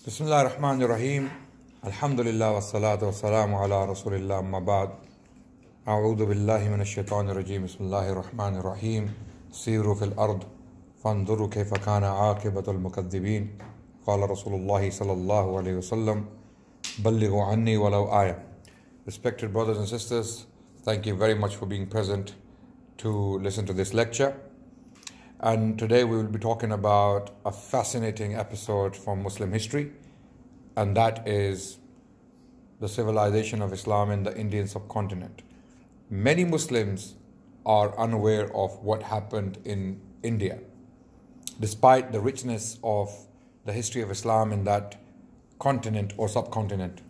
Bismillah ar-Rahman ar-Rahim. Alhamdulillah wa salatu wa salamu ala Rasulillah amma ba'd. A'udhu billahi minash shaitani rajim. Bismillahir Rahmanir Rahim. Siru fil ard. Fanduru kayfa kana aqibatul mukaththibin. Qala Rasulullah sallallahu alayhi wa sallam. Ballighu anni walau aya. Respected brothers and sisters, thank you very much for being present to listen to this lecture. And today we will be talking about a fascinating episode from Muslim history, and that is the civilization of Islam in the Indian subcontinent. Many Muslims are unaware of what happened in India, despite the richness of the history of Islam in that continent or subcontinent.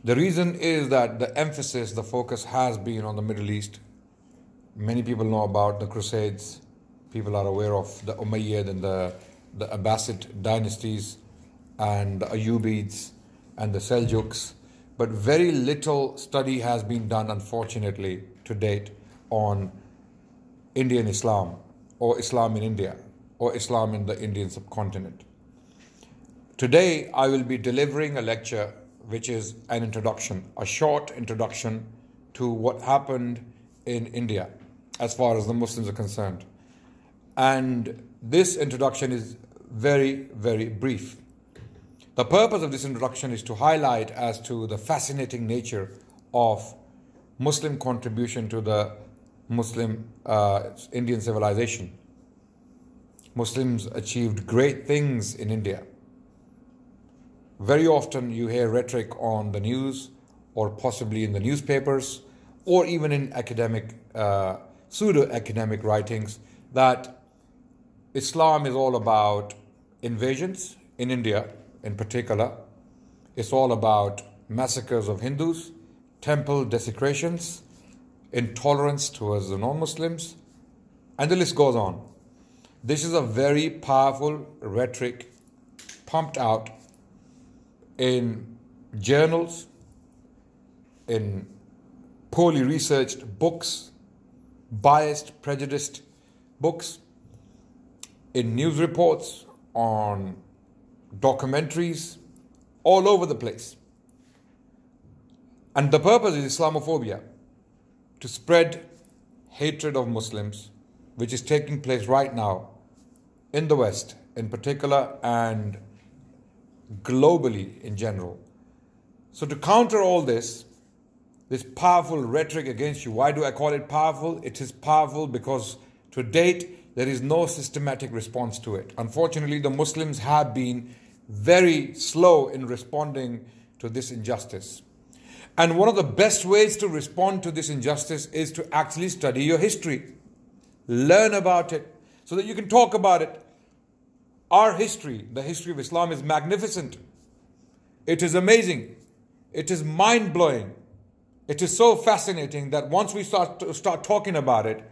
The reason is that the emphasis, the focus has been on the Middle East. Many people know about the Crusades. People are aware of the Umayyad and the Abbasid dynasties and the Ayyubids and the Seljuks. But very little study has been done, unfortunately, to date on Indian Islam or Islam in India or Islam in the Indian subcontinent. Today, I will be delivering a lecture which is an introduction, a short introduction to what happened in India as far as the Muslims are concerned. And this introduction is very, very brief. The purpose of this introduction is to highlight as to the fascinating nature of Muslim contribution to the Muslim Indian civilization. Muslims achieved great things in India. Very often you hear rhetoric on the news or possibly in the newspapers or even in academic, pseudo-academic writings that Islam is all about invasions in India in particular. It's all about massacres of Hindus, temple desecrations, intolerance towards the non-Muslims, and the list goes on. This is a very powerful rhetoric pumped out in journals, in poorly researched books, biased, prejudiced books, in news reports, on documentaries, all over the place. And the purpose is Islamophobia, to spread hatred of Muslims, which is taking place right now in the West in particular and globally in general. So to counter all this powerful rhetoric against you, why do I call it powerful? It is powerful because to date, there is no systematic response to it. Unfortunately, the Muslims have been very slow in responding to this injustice. And one of the best ways to respond to this injustice is to actually study your history. Learn about it so that you can talk about it. Our history, the history of Islam, is magnificent. It is amazing. It is mind-blowing. It is so fascinating that once we start talking about it,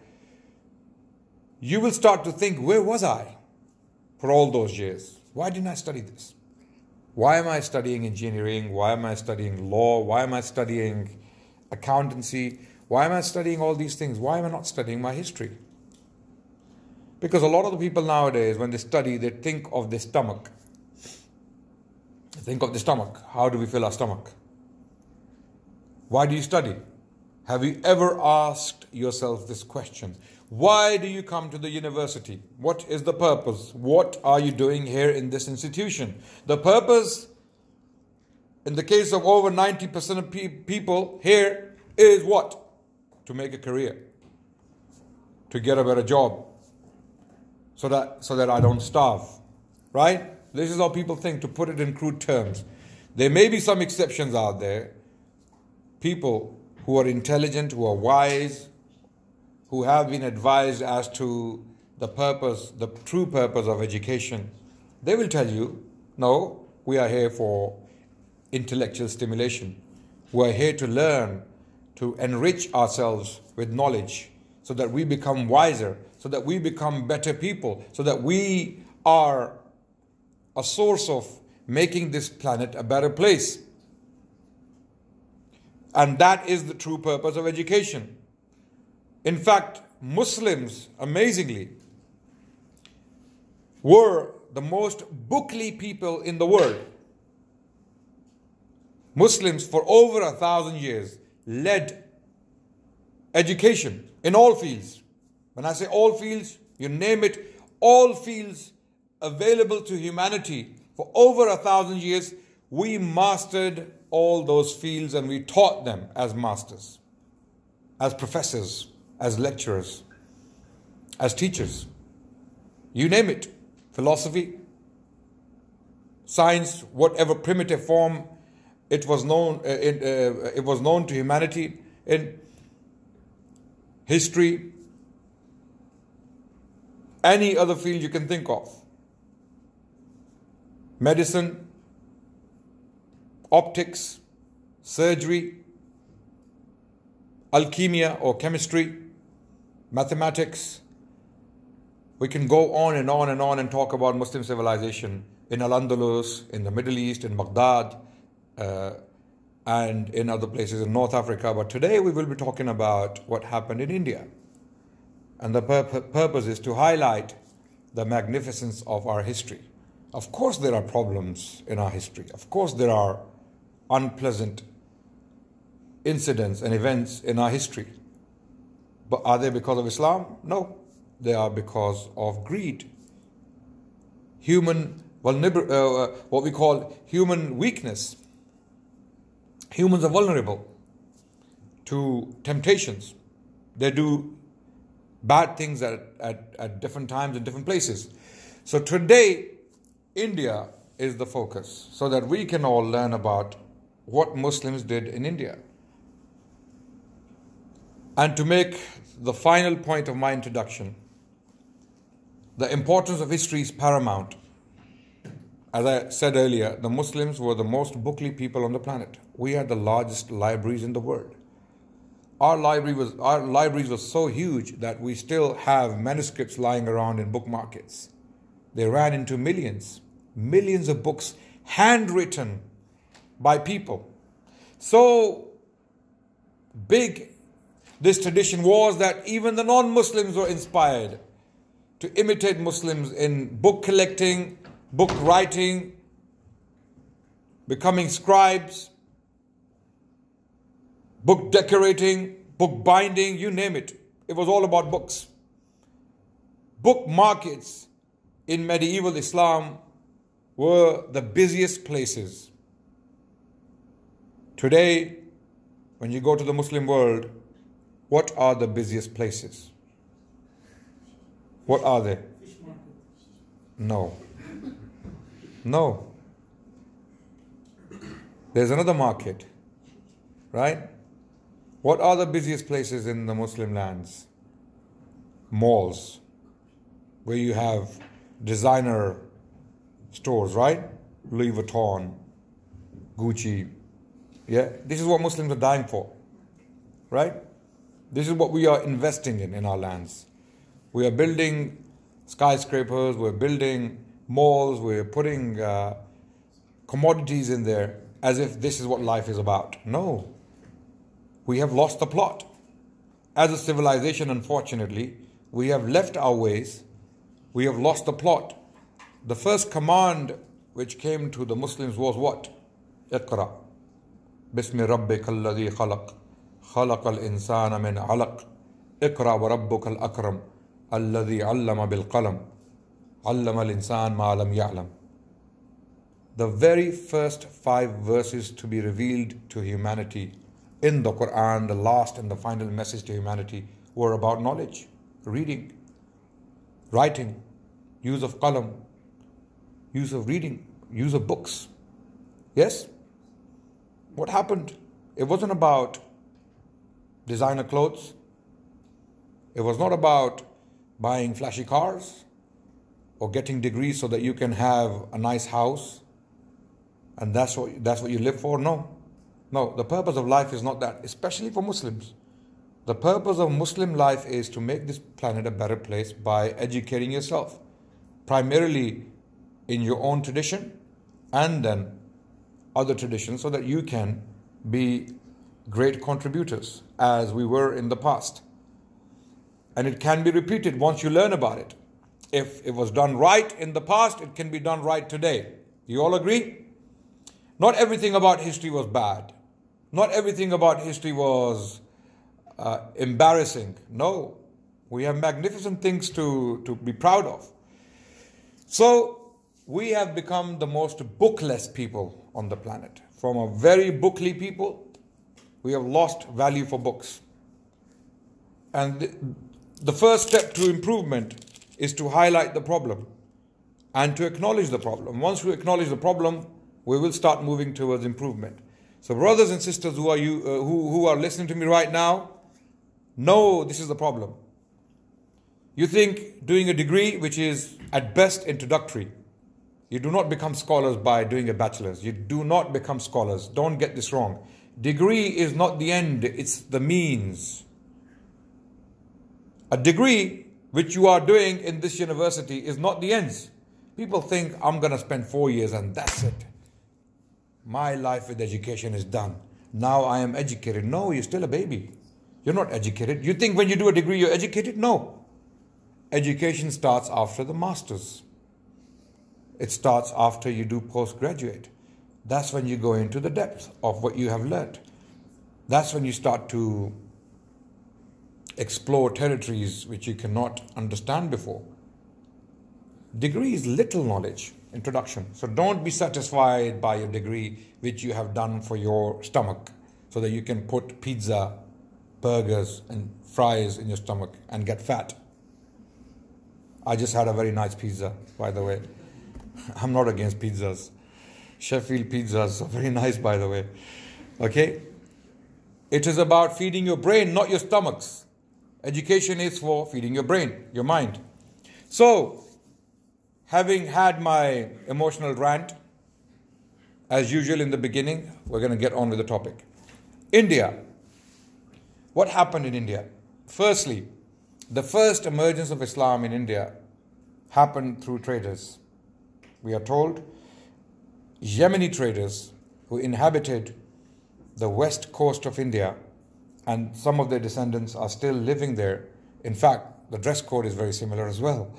you will start to think, where was I for all those years? Why didn't I study this? Why am I studying engineering? Why am I studying law? Why am I studying accountancy? Why am I studying all these things? Why am I not studying my history? Because a lot of the people nowadays, when they study, they think of the stomach. They think of the stomach. How do we fill our stomach? Why do you study? Have you ever asked yourself this question? Why do you come to the university? What is the purpose? What are you doing here in this institution? The purpose, in the case of over 90% of people here, is what? To make a career. To get a better job. So that I don't starve. Right? This is how people think, to put it in crude terms. There may be some exceptions out there. People who are intelligent, who are wise, who have been advised as to the purpose, the true purpose of education, they will tell you, no, we are here for intellectual stimulation. We are here to learn, to enrich ourselves with knowledge, so that we become wiser, so that we become better people, so that we are a source of making this planet a better place. And that is the true purpose of education. In fact, Muslims, amazingly, were the most bookly people in the world. Muslims for over 1,000 years led education in all fields. When I say all fields, you name it, all fields available to humanity for over 1,000 years, we mastered all those fields and we taught them as masters, as professors, as lecturers, as teachers. You name it, philosophy, science, whatever primitive form it was known to humanity in history, any other field you can think of. Medicine, optics, surgery, alchemia or chemistry, mathematics. We can go on and on and on and talk about Muslim civilization in Al-Andalus, in the Middle East, in Baghdad, and in other places in North Africa. But today we will be talking about what happened in India. And the purpose is to highlight the magnificence of our history. Of course there are problems in our history. Of course there are unpleasant incidents and events in our history. But are they because of Islam? No. They are because of greed. What we call human weakness. Humans are vulnerable to temptations. They do bad things at different times in different places. So today, India is the focus, so that we can all learn about what Muslims did in India. And to make the final point of my introduction, the importance of history is paramount. As I said earlier, the Muslims were the most bookly people on the planet. We had the largest libraries in the world. Our libraries were so huge that we still have manuscripts lying around in book markets. They ran into millions of books handwritten by people. So big this tradition was that even the non-Muslims were inspired to imitate Muslims in book collecting, book writing, becoming scribes, book decorating, book binding, you name it. It was all about books. Book markets in medieval Islam were the busiest places. Today, when you go to the Muslim world, what are the busiest places? What are they? No. There's another market, right? What are the busiest places in the Muslim lands? Malls, where you have designer stores, right? Louis Vuitton, Gucci. Yeah, this is what Muslims are dying for, right? This is what we are investing in our lands. We are building skyscrapers, we're building malls, we're putting commodities in there as if this is what life is about. No, we have lost the plot. As a civilization, unfortunately, we have left our ways, we have lost the plot. The first command which came to the Muslims was what? Iqra. Bismi rabbika alladhi khalaq. خلق الإنسان من علق اقرأ وربك الأكرم الذي علم بالقلم علم الإنسان ما لم يعلم. The very first 5 verses to be revealed to humanity in the Quran, the last and the final message to humanity, were about knowledge, reading, writing, use of qalam, use of reading, use of books. Yes? What happened? It wasn't about designer clothes. It was not about buying flashy cars or getting degrees so that you can have a nice house and that's what you live for. No, the purpose of life is not that, especially for Muslims. The purpose of Muslim life is to make this planet a better place by educating yourself, primarily in your own tradition and then other traditions, so that you can be great contributors as we were in the past. And it can be repeated once you learn about it. If it was done right in the past, it can be done right today. You all agree? Not everything about history was bad. Not everything about history was embarrassing. No, we have magnificent things to be proud of. So we have become the most bookless people on the planet. From a very bookly people, we have lost value for books. And the first step to improvement is to highlight the problem and to acknowledge the problem. Once we acknowledge the problem, we will start moving towards improvement. So brothers and sisters who are listening to me right now, know this is the problem. You think doing a degree, which is at best introductory, you do not become scholars by doing a bachelor's. You do not become scholars. Don't get this wrong. Degree is not the end, it's the means. A degree which you are doing in this university is not the ends. People think, I'm going to spend 4 years and that's it. My life with education is done. Now I am educated. No, you're still a baby. You're not educated. You think when you do a degree, you're educated? No. Education starts after the master's. It starts after you do postgraduate. That's when you go into the depth of what you have learnt. That's when you start to explore territories which you cannot understand before. Degree is little knowledge, introduction. So don't be satisfied by your degree which you have done for your stomach so that you can put pizza, burgers and fries in your stomach and get fat. I just had a very nice pizza, by the way. I'm not against pizzas. Sheffield pizzas are very nice, by the way. Okay? It is about feeding your brain, not your stomachs. Education is for feeding your brain, your mind. So, having had my emotional rant, as usual in the beginning, we're going to get on with the topic. India. What happened in India? Firstly, the first emergence of Islam in India happened through traders. We are told Yemeni traders who inhabited the west coast of India, and some of their descendants are still living there. In fact, the dress code is very similar as well.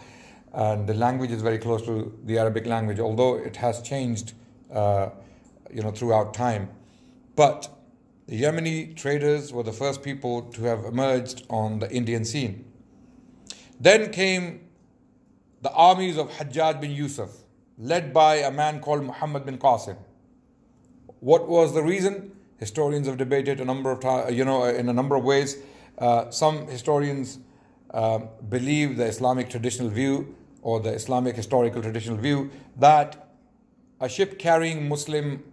And the language is very close to the Arabic language, although it has changed throughout time. But the Yemeni traders were the first people to have emerged on the Indian scene. Then came the armies of Hajjaj bin Yusuf, led by a man called Muhammad bin Qasim. What was the reason? Historians have debated a number of times, in a number of ways. Some historians believe the Islamic traditional view or the Islamic historical traditional view that a ship carrying Muslim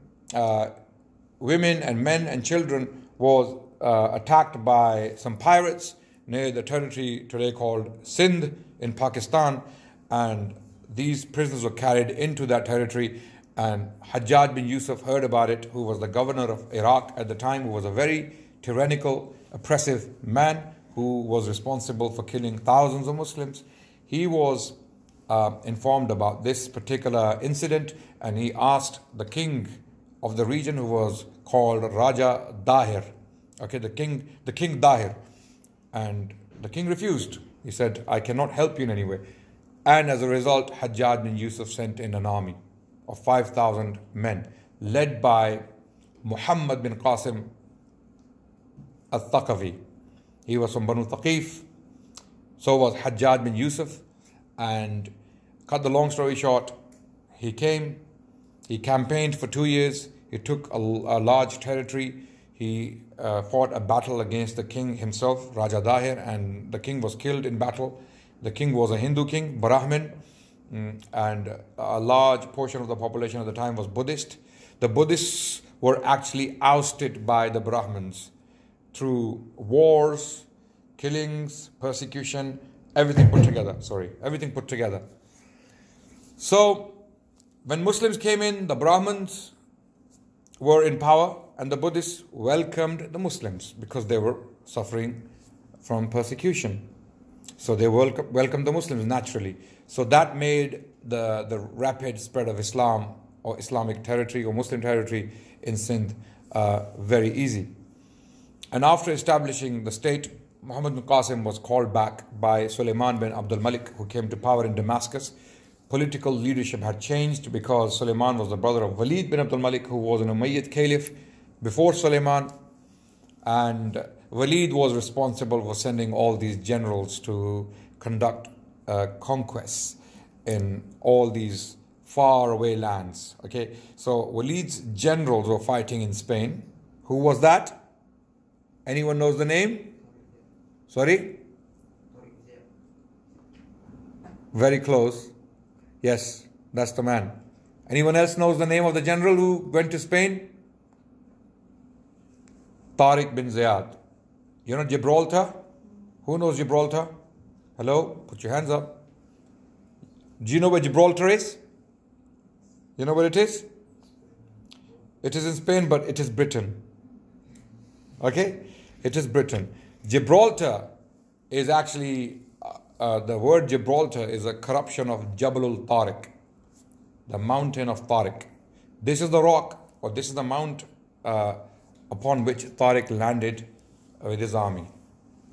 women and men and children was attacked by some pirates near the territory today called Sindh in Pakistan, and these prisoners were carried into that territory, and Hajjaj bin Yusuf heard about it, who was the governor of Iraq at the time, who was a very tyrannical, oppressive man who was responsible for killing thousands of Muslims. He was informed about this particular incident, and he asked the king of the region, who was called Raja Dahir, the king Dahir, and the king refused. He said, I cannot help you in any way. And as a result, Hajjaj bin Yusuf sent in an army of 5,000 men, led by Muhammad bin Qasim al-Thaqafi. He was from Banu Thaqif. So was Hajjaj bin Yusuf. And cut the long story short, he came, he campaigned for 2 years, he took a large territory, he fought a battle against the king himself, Raja Dahir, and the king was killed in battle. The king was a Hindu king, Brahmin, and a large portion of the population at the time was Buddhist. The Buddhists were actually ousted by the Brahmins through wars, killings, persecution, everything put together. So, when Muslims came in, the Brahmins were in power, and the Buddhists welcomed the Muslims because they were suffering from persecution. So they welcomed the Muslims naturally. So that made the rapid spread of Islam or Islamic territory or Muslim territory in Sindh very easy. And after establishing the state, Muhammad bin Qasim was called back by Suleiman bin Abdul Malik, who came to power in Damascus. Political leadership had changed because Suleiman was the brother of Walid bin Abdul Malik, who was an Umayyad caliph before Suleiman. And Walid was responsible for sending all these generals to conduct conquests in all these far away lands. Okay, so Walid's generals were fighting in Spain. Who was that? Anyone knows the name? Sorry? Very close. Yes, that's the man. Anyone else knows the name of the general who went to Spain? Tariq bin Ziyad. You know Gibraltar? Who knows Gibraltar? Hello? Put your hands up. Do you know where Gibraltar is? You know where it is? It is in Spain, but it is Britain. Okay? It is Britain. Gibraltar is actually, the word Gibraltar is a corruption of Jabalul Tariq, the mountain of Tariq. This is the rock, or this is the mount upon which Tariq landed with his army.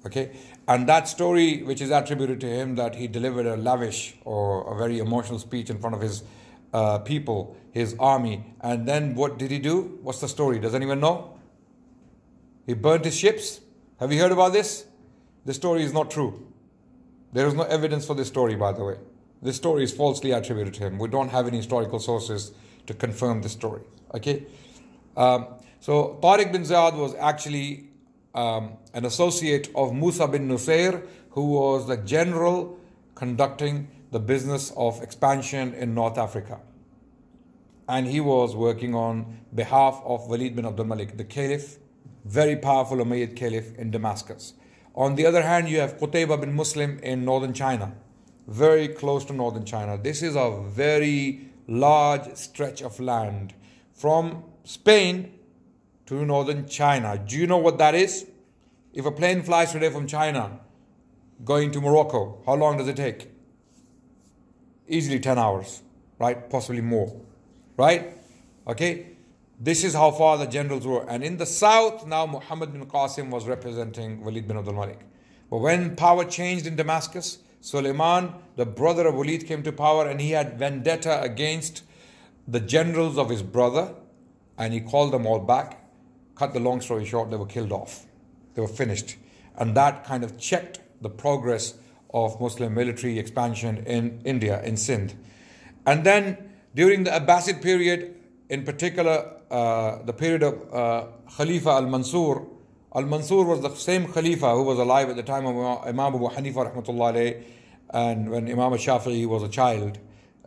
Okay? And that story, which is attributed to him, that he delivered a lavish or a very emotional speech in front of his people, his army. And then what did he do? What's the story? Does anyone know? He burnt his ships. Have you heard about this? This story is not true. There is no evidence for this story, by the way. This story is falsely attributed to him. We don't have any historical sources to confirm this story. Okay? So Tariq bin Ziyad was actually an associate of Musa bin Nusayr, who was the general conducting the business of expansion in North Africa. And he was working on behalf of Walid bin Abdul Malik, the caliph, very powerful Umayyad caliph in Damascus. On the other hand, you have Qutayba bin Muslim in northern China, very close to northern China. This is a very large stretch of land from Spain to northern China. Do you know what that is? If a plane flies today from China going to Morocco, how long does it take? Easily 10 hours, right? Possibly more, right? Okay? This is how far the generals were. And in the south, now Muhammad bin Qasim was representing Walid bin Abdul Malik. But when power changed in Damascus, Suleiman, the brother of Walid, came to power, and he had vendetta against the generals of his brother, and he called them all back. Cut the long story short, they were killed off. They were finished. And that kind of checked the progress of Muslim military expansion in India, in Sindh. And then during the Abbasid period, in particular, the period of Khalifa al-Mansur. Al-Mansur was the same Khalifa who was alive at the time of Imam Abu Hanifa rahmatullah alayh, and when Imam al-Shafi'i was a child.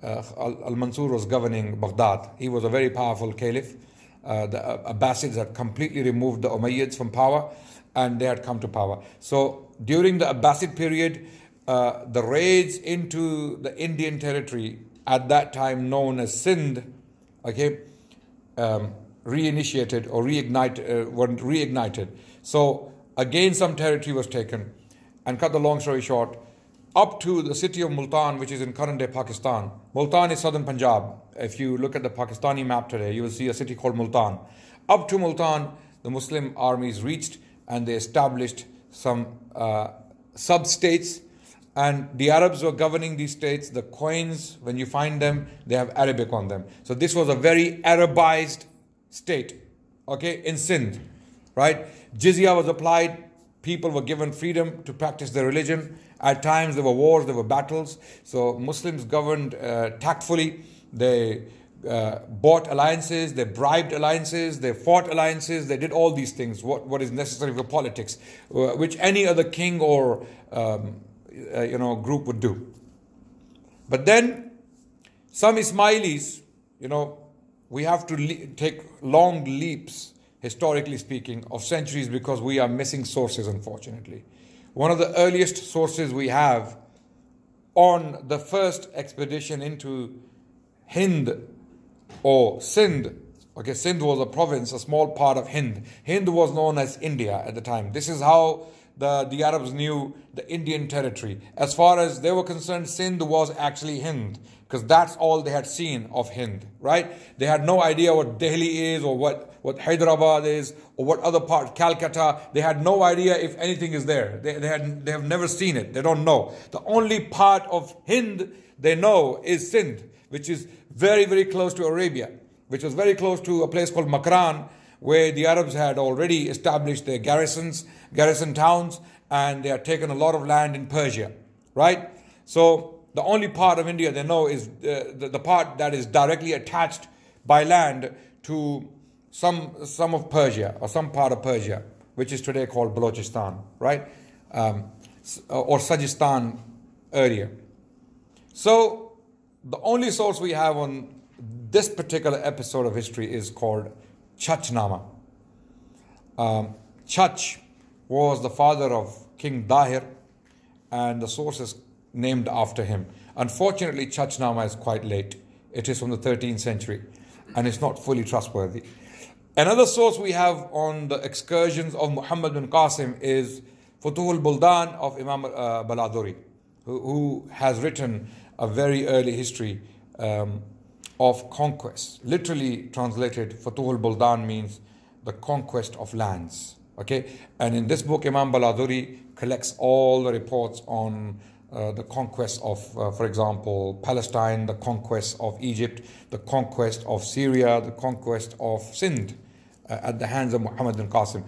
Al-Mansur was governing Baghdad. He was a very powerful caliph. The Abbasids had completely removed the Umayyads from power, and they had come to power. So during the Abbasid period, the raids into the Indian territory, at that time known as Sindh, okay, reinitiated or reignited. So again some territory was taken, and cut the long story short, up to the city of Multan, which is in current day Pakistan. Multan is southern Punjab. If you look at the Pakistani map today, you will see a city called Multan. Up to Multan, the Muslim armies reached, and they established some sub-states, and the Arabs were governing these states. The coins, when you find them, they have Arabic on them. So this was a very Arabized state, okay, in Sindh, right? Jizya was applied. People were given freedom to practice their religion. At times there were wars, there were battles. So Muslims governed tactfully. They bought alliances, they bribed alliances, they fought alliances, they did all these things, what is necessary for politics, which any other king or group would do. But then some Ismailis, we have to take long leaps, historically speaking, of centuries, because we are missing sources, unfortunately. One of the earliest sources we have on the first expedition into Hind or Sindh. Okay, Sindh was a province, a small part of Hind. Hind was known as India at the time. This is how the Arabs knew the Indian territory. As far as they were concerned, Sindh was actually Hind, because that's all they had seen of Hind, right? They had no idea what Delhi is, or what Hyderabad is, or what other part, Calcutta. They had no idea if anything is there. They have never seen it. They don't know. The only part of Hind they know is Sindh, which is very, very close to Arabia, which was very close to a place called Makran, where the Arabs had already established their garrison towns, and they had taken a lot of land in Persia, right? So the only part of India they know is the part that is directly attached by land to some of Persia, or some part of Persia, which is today called Balochistan, right? Or Sajistan area. So the only source we have on this particular episode of history is called Chachnama. Chach was the father of King Dahir, and the source is named after him. Unfortunately, Chachnama is quite late. It is from the 13th century, and it's not fully trustworthy. Another source we have on the excursions of Muhammad bin Qasim is Futuhul Buldan of Imam Baladuri, who has written a very early history of conquest. Literally translated, Futuhul Buldan means the conquest of lands. Okay, and in this book, Imam Baladuri collects all the reports on the conquest of, for example, Palestine, the conquest of Egypt, the conquest of Syria, the conquest of Sindh at the hands of Muhammad bin Qasim.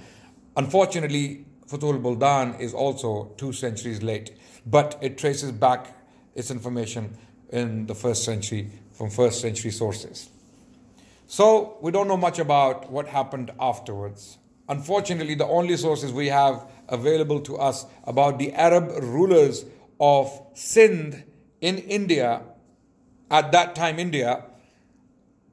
Unfortunately, Futuhul Buldan is also 2 centuries late, but it traces back its information in the 1st century, from 1st century sources. So we don't know much about what happened afterwards. Unfortunately, the only sources we have available to us about the Arab rulers of Sindh in India, at that time India,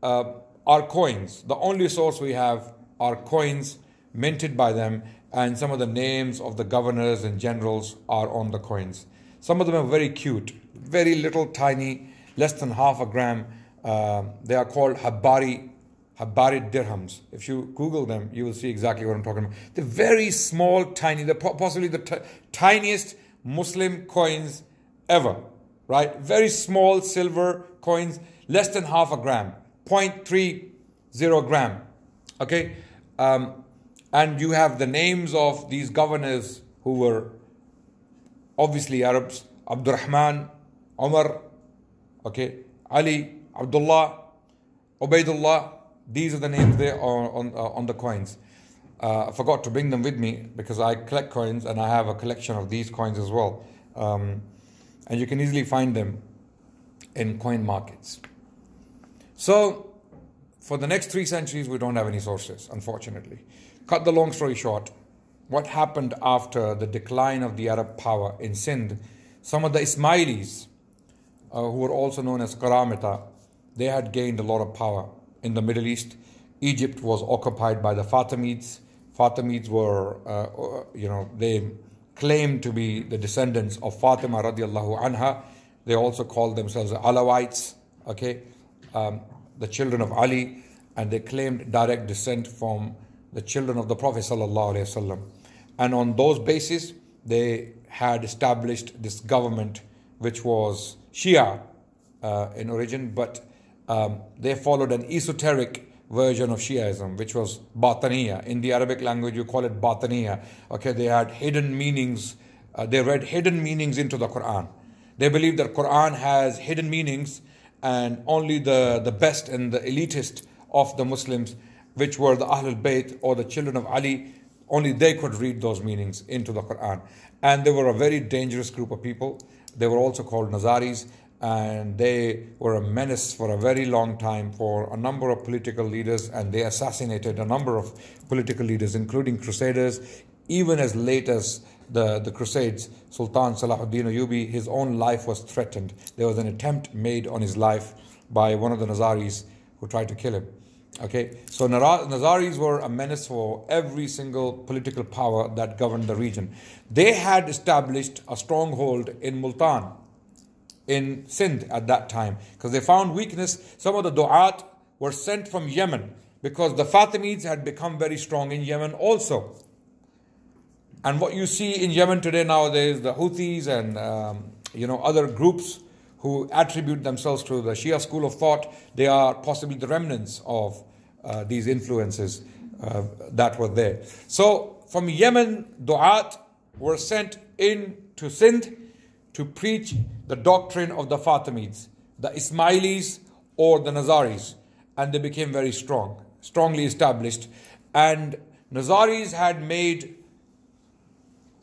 are coins. The only source we have are coins minted by them, and some of the names of the governors and generals are on the coins. Some of them are very cute, very little, tiny, less than half a gram. They are called Habari dirhams. If you Google them, you will see exactly what I'm talking about. They're very small, tiny. They're possibly the tiniest Muslim coins ever, right? Very small silver coins, less than half a gram, 0.30 gram, okay? And you have the names of these governors who were obviously Arabs: Abdurrahman, Umar, okay, Ali, Abdullah, Ubaidullah. These are the names there on the coins. I forgot to bring them with me because I collect coins, and I have a collection of these coins as well. And you can easily find them in coin markets. So for the next 3 centuries, we don't have any sources, unfortunately. Cut the long story short, what happened after the decline of the Arab power in Sindh? Some of the Ismailis, who were also known as Karamita, they had gained a lot of power in the Middle East. Egypt was occupied by the Fatimids. Fatimids were, they claimed to be the descendants of Fatima radiallahu anha. They also called themselves Alawites, okay, the children of Ali, and they claimed direct descent from the children of the Prophet sallallahu alaihi wasallam. And on those basis, they had established this government, which was Shia in origin, but they followed an esoteric version of Shiaism, which was Bataniya. In the Arabic language, you call it Bataniya. Okay, they had hidden meanings. They read hidden meanings into the Quran. They believed that Quran has hidden meanings, and only the best and the elitist of the Muslims, which were the Ahlul Bayt or the children of Ali, only they could read those meanings into the Quran. And they were a very dangerous group of people. They were also called Nazaris, and they were a menace for a very long time for a number of political leaders, and they assassinated a number of political leaders, including crusaders. Even as late as the Crusades, Sultan Salahuddin Ayyubi, his own life was threatened. There was an attempt made on his life by one of the Nazaris who tried to kill him. Okay, so Nazaris were a menace for every single political power that governed the region. They had established a stronghold in Multan, in Sindh at that time, because they found weakness. Some of the du'at were sent from Yemen because the Fatimids had become very strong in Yemen also. And what you see in Yemen today nowadays, the Houthis and other groups who attribute themselves to the Shia school of thought, they are possibly the remnants of these influences that were there. So from Yemen, Du'at were sent into Sindh to preach the doctrine of the Fatimids, the Ismailis or the Nazaris, and they became very strongly established. And Nazaris had made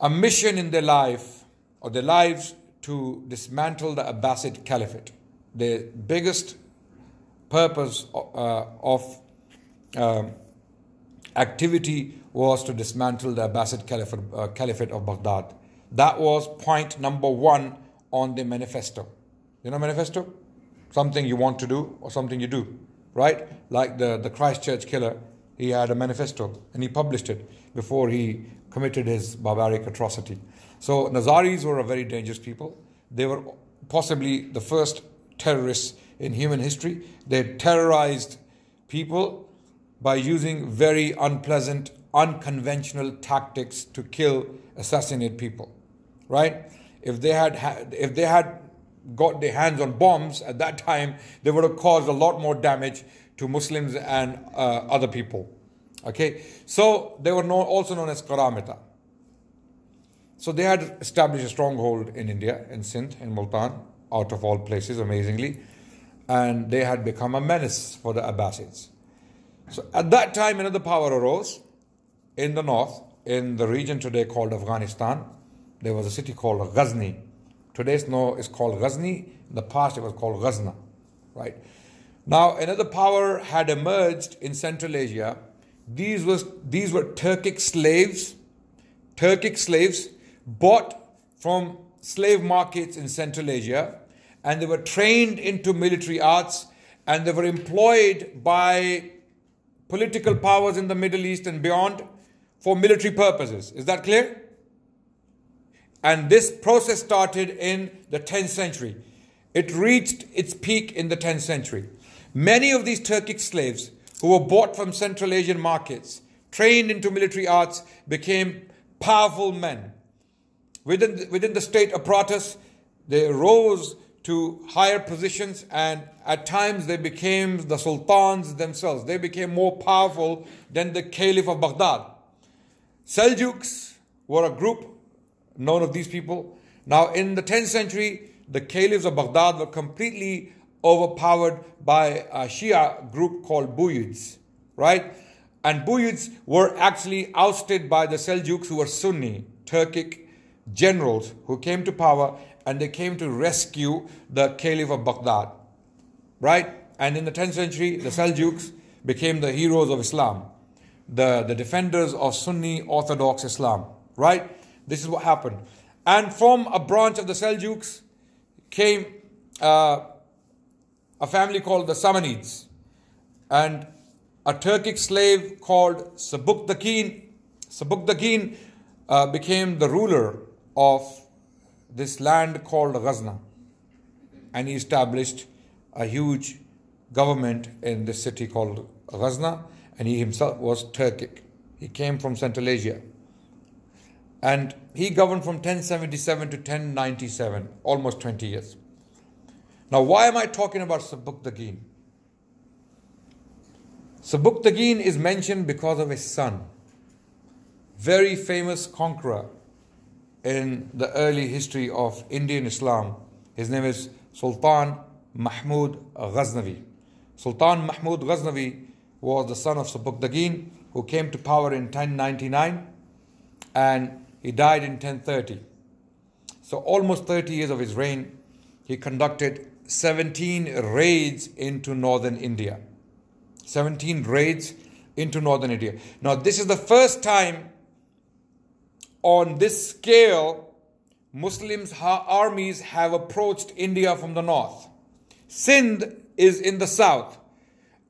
a mission in their life or their lives to dismantle the Abbasid Caliphate. The biggest purpose of activity was to dismantle the Abbasid Caliphate of Baghdad. That was point number 1 on the manifesto. You know manifesto? Something you want to do or something you do, right? Like the Christchurch killer, he had a manifesto and he published it before he committed his barbaric atrocity. So Nazaris were a very dangerous people. They were possibly the first terrorists in human history. They terrorized people by using very unpleasant, unconventional tactics to kill, assassinate people, right? If they had got their hands on bombs at that time, they would have caused a lot more damage to Muslims and other people. Okay, so they were also known as Qaramita. So they had established a stronghold in India, in Sindh, in Multan, out of all places, amazingly, and they had become a menace for the Abbasids. So at that time, another power arose in the north, in the region today called Afghanistan. There was a city called Ghazni. Today it's called Ghazni. In the past, it was called Ghazna, right? Now, another power had emerged in Central Asia. These were Turkic slaves bought from slave markets in Central Asia, and they were trained into military arts, and they were employed by political powers in the Middle East and beyond for military purposes. Is that clear? And this process started in the 10th century. It reached its peak in the 10th century. Many of these Turkic slaves who were bought from Central Asian markets, trained into military arts, became powerful men. Within the state apparatus, they rose to higher positions, and at times they became the sultans themselves. They became more powerful than the Caliph of Baghdad. Seljuks were a group known of these people. Now in the 10th century, the Caliphs of Baghdad were completely overpowered by a Shia group called Buyids, right? And Buyids were actually ousted by the Seljuks, who were Sunni, Turkic generals who came to power, and they came to rescue the Caliph of Baghdad, right? And in the 10th century, the Seljuks became the heroes of Islam, the defenders of Sunni Orthodox Islam, right? This is what happened. And from a branch of the Seljuks came a family called the Samanids, and a Turkic slave called Sabuktakin. Sabuktakin became the ruler of this land called Ghazna, and he established a huge government in this city called Ghazna, and he himself was Turkic. He came from Central Asia, and he governed from 1077 to 1097, almost 20 years. Now, why am I talking about Sabuktakin? Sabuktakin is mentioned because of his son, very famous conqueror in the early history of Indian Islam. His name is Sultan Mahmud Ghaznavi. Sultan Mahmud Ghaznavi was the son of Sabuktakin, who came to power in 1099, and he died in 1030. So almost 30 years of his reign, he conducted 17 raids into northern India. 17 raids into northern India. Now, this is the first time on this scale Muslims' armies have approached India from the north. Sindh is in the south.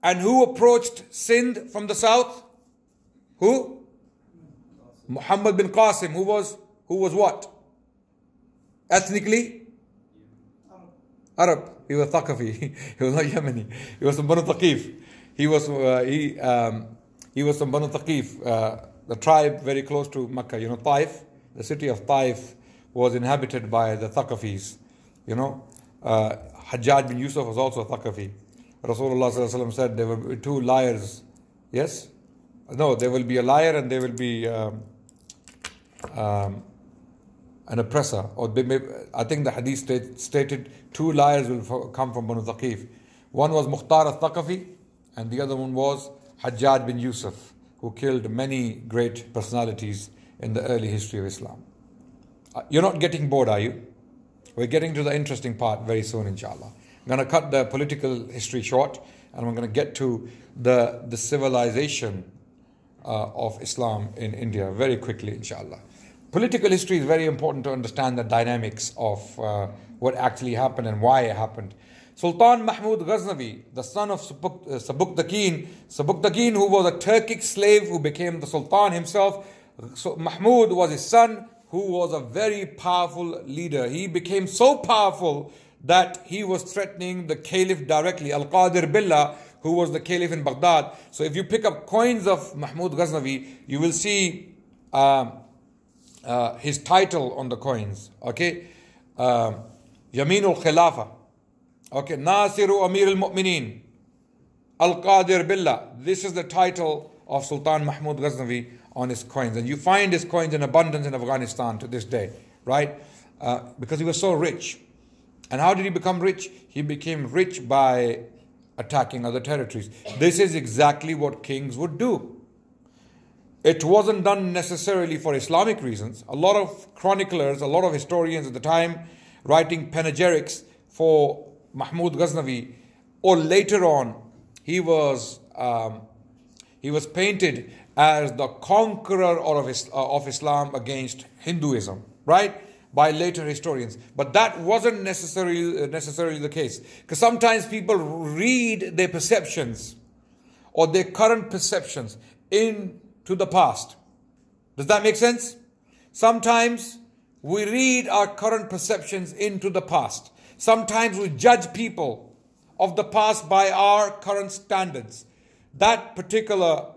And who approached Sindh from the south? Who? Muhammad bin Qasim, who was what? Ethnically? Arab. He was Thaqafi. He was not Yemeni. He was from Banu Thaqif. He was from Banu Thaqif, the tribe very close to Mecca, Taif, the city of Taif was inhabited by the Thaqafis. Hajjaj bin Yusuf was also a Thaqafi. Rasulullah sallallahu alaihi wasallam said there will be two liars. Yes? No, there will be a liar and there will be an oppressor. I think the hadith stated two liars will come from Banu Thaqif. One was Mukhtar al-Thaqafi and the other one was Hajjaj bin Yusuf, who killed many great personalities in the early history of Islam. You're not getting bored, are you? We're getting to the interesting part very soon, inshallah. I'm going to cut the political history short and we're going to get to the civilization of Islam in India very quickly, inshallah. Political history is very important to understand the dynamics of what actually happened and why it happened. Sultan Mahmud Ghaznavi, the son of Sabuktakin, who was a Turkic slave who became the Sultan himself. So Mahmud was his son, who was a very powerful leader. He became so powerful that he was threatening the Caliph directly, Al-Qadir Billah, who was the Caliph in Baghdad. So if you pick up coins of Mahmud Ghaznavi, you will see his title on the coins. Okay, Yaminul Khilafa. Okay, Nasiru Amir al-Mu'mineen, Al-Qadir Billah. This is the title of Sultan Mahmud Ghaznavi on his coins. And you find his coins in abundance in Afghanistan to this day, right? Because he was so rich. And how did he become rich? He became rich by attacking other territories. This is exactly what kings would do. It wasn't done necessarily for Islamic reasons. A lot of chroniclers, a lot of historians at the time writing panegyrics for Mahmud Ghaznavi, or later on, he was painted as the conqueror of Islam against Hinduism, right? By later historians. But that wasn't necessarily the case. Because sometimes people read their perceptions or their current perceptions into the past. Does that make sense? Sometimes we read our current perceptions into the past. Sometimes we judge people of the past by our current standards. That particular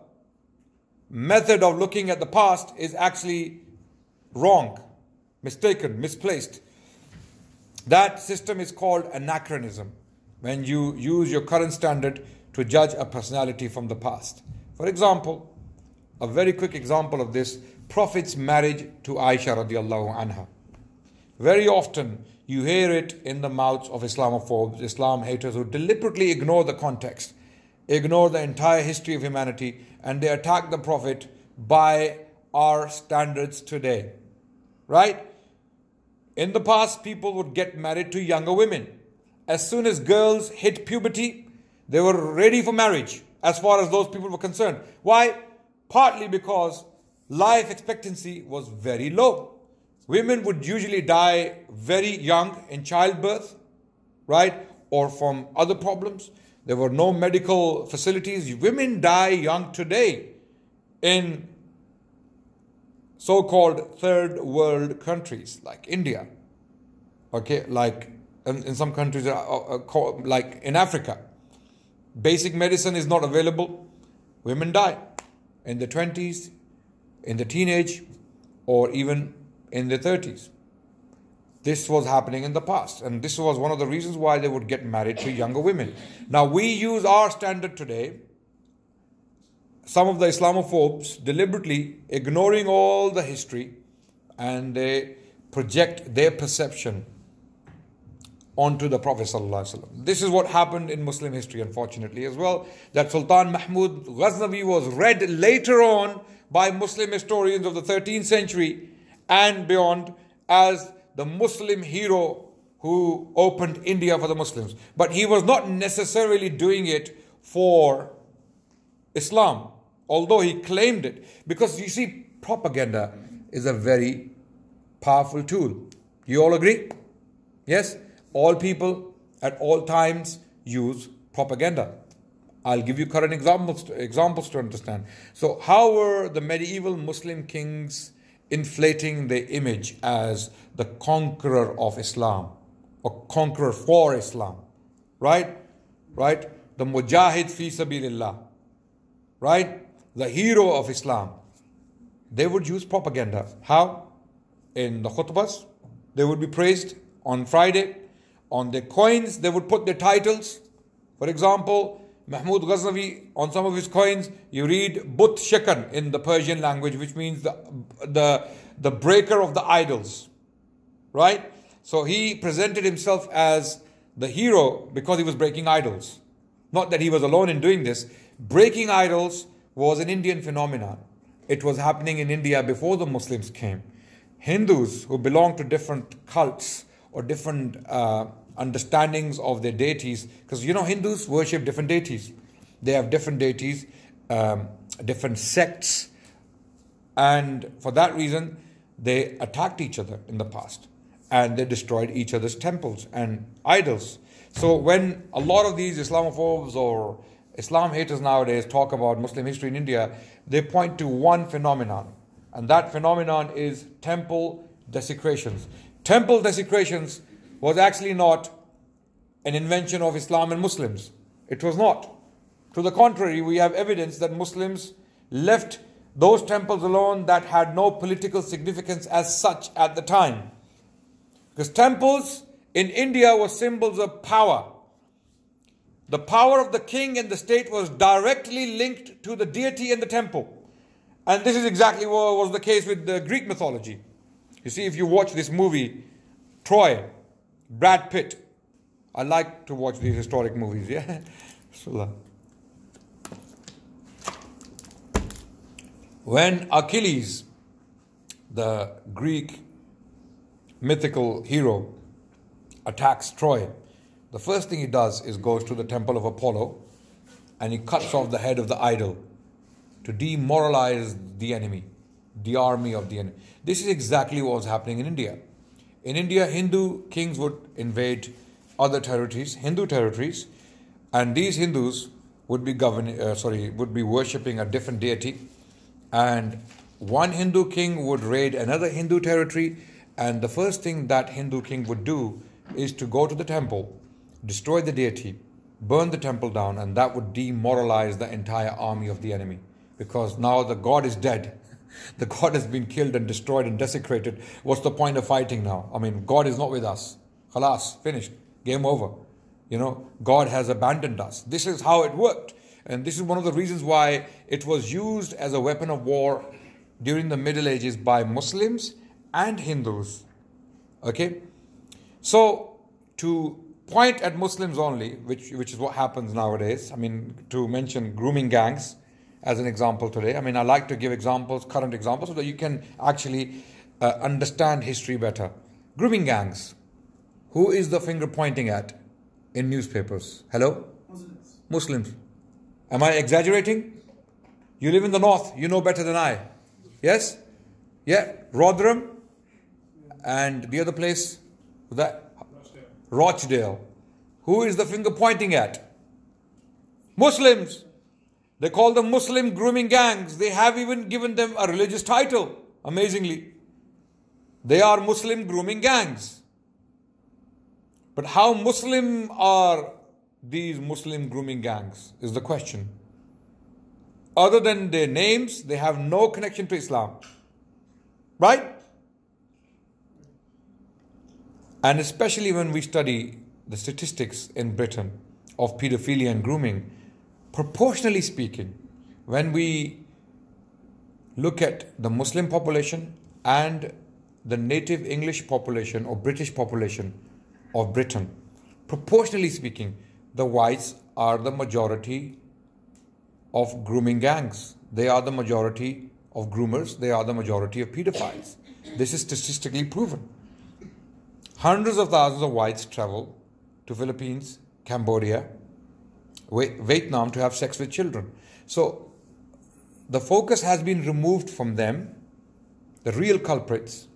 method of looking at the past is actually wrong, mistaken, misplaced. That system is called anachronism, when you use your current standard to judge a personality from the past. For example, a very quick example of this, Prophet's marriage to Aisha radiallahu anha. Very often you hear it in the mouths of Islamophobes, Islam haters, who deliberately ignore the context, ignore the entire history of humanity, and they attack the Prophet by our standards today. Right? In the past, people would get married to younger women. As soon as girls hit puberty, they were ready for marriage, as far as those people were concerned. Why? Partly because life expectancy was very low. Women would usually die very young in childbirth, right? Or from other problems. There were no medical facilities. Women die young today in so-called third world countries like India. Okay, like in some countries like in Africa. Basic medicine is not available. Women die in the 20s, in the teenage, or even in the 30s. This was happening in the past, and this was one of the reasons why they would get married to younger women. Now we use our standard today. Some of the Islamophobes deliberately ignoring all the history, and they project their perception onto the Prophet ﷺ. This is what happened in Muslim history, unfortunately, as well, that Sultan Mahmud Ghaznavi was read later on by Muslim historians of the 13th century and beyond as the Muslim hero who opened India for the Muslims. But he was not necessarily doing it for Islam, although he claimed it. Because you see, propaganda is a very powerful tool. You all agree? Yes? All people at all times use propaganda. I'll give you current examples to understand. So how were the medieval Muslim kings inflating their image as the conqueror of Islam, or conqueror for Islam? Right? Right? The Mujahid fi Sabilillah. Right? The hero of Islam. they would use propaganda. How? In the khutbahs, they would be praised. On Friday, on their coins, they would put their titles. For example, Mahmud Ghaznavi, on some of his coins, you read But Shakan in the Persian language, which means the breaker of the idols. Right? So he presented himself as the hero because he was breaking idols. Not that he was alone in doing this. Breaking idols was an Indian phenomenon. It was happening in India before the Muslims came. Hindus who belong to different cults or different understandings of their deities, because Hindus worship different deities. They have different deities, different sects, and for that reason they attacked each other in the past and they destroyed each other's temples and idols. So when a lot of these Islamophobes or Islam haters nowadays talk about Muslim history in India, they point to one phenomenon, and that phenomenon is temple desecrations. Temple desecrations was actually not an invention of Islam and Muslims. It was not. To the contrary, we have evidence that Muslims left those temples alone that had no political significance as such at the time. Because temples in India were symbols of power. The power of the king and the state was directly linked to the deity and the temple. And this is exactly what was the case with the Greek mythology. You see, if you watch this movie, Troy, Brad Pitt. I like to watch these historic movies, yeah? When Achilles, the Greek mythical hero, attacks Troy, the first thing he does is goes to the temple of Apollo and he cuts off the head of the idol to demoralize the enemy, the army of the enemy. This is exactly what was happening in India. In India, Hindu kings would invade other territories, Hindu territories, and these Hindus would be worshipping a different deity, and one Hindu king would raid another Hindu territory, and the first thing that Hindu king would do is to go to the temple, destroy the deity, burn the temple down, and that would demoralize the entire army of the enemy, because now the god is dead. The god has been killed and destroyed and desecrated. What's the point of fighting now? I mean, God is not with us. Khalas, finished. Game over. God has abandoned us. This is how it worked. And this is one of the reasons why it was used as a weapon of war during the Middle Ages by Muslims and Hindus. Okay? So, to point at Muslims only, which is what happens nowadays, to mention grooming gangs, as an example today. I like to give examples, current examples, so that you can actually understand history better. Grooming gangs. Who is the finger pointing at in newspapers? Hello? Muslims. Am I exaggerating? You live in the north. You know better than I. Yes? Yeah. Rotherham. And the other place? Rochdale. Who is the finger pointing at? Muslims. They call them Muslim grooming gangs. They have even given them a religious title, amazingly. They are Muslim grooming gangs. But how Muslim are these Muslim grooming gangs is the question. Other than their names, they have no connection to Islam. Right? And especially when we study the statistics in Britain of pedophilia and grooming, proportionally speaking, when we look at the Muslim population and the native English population or British population of Britain, proportionally speaking, the whites are the majority of grooming gangs. They are the majority of groomers. They are the majority of pedophiles. This is statistically proven. Hundreds of thousands of whites travel to Philippines, Cambodia, Vietnam to have sex with children. So the focus has been removed from them, the real culprits.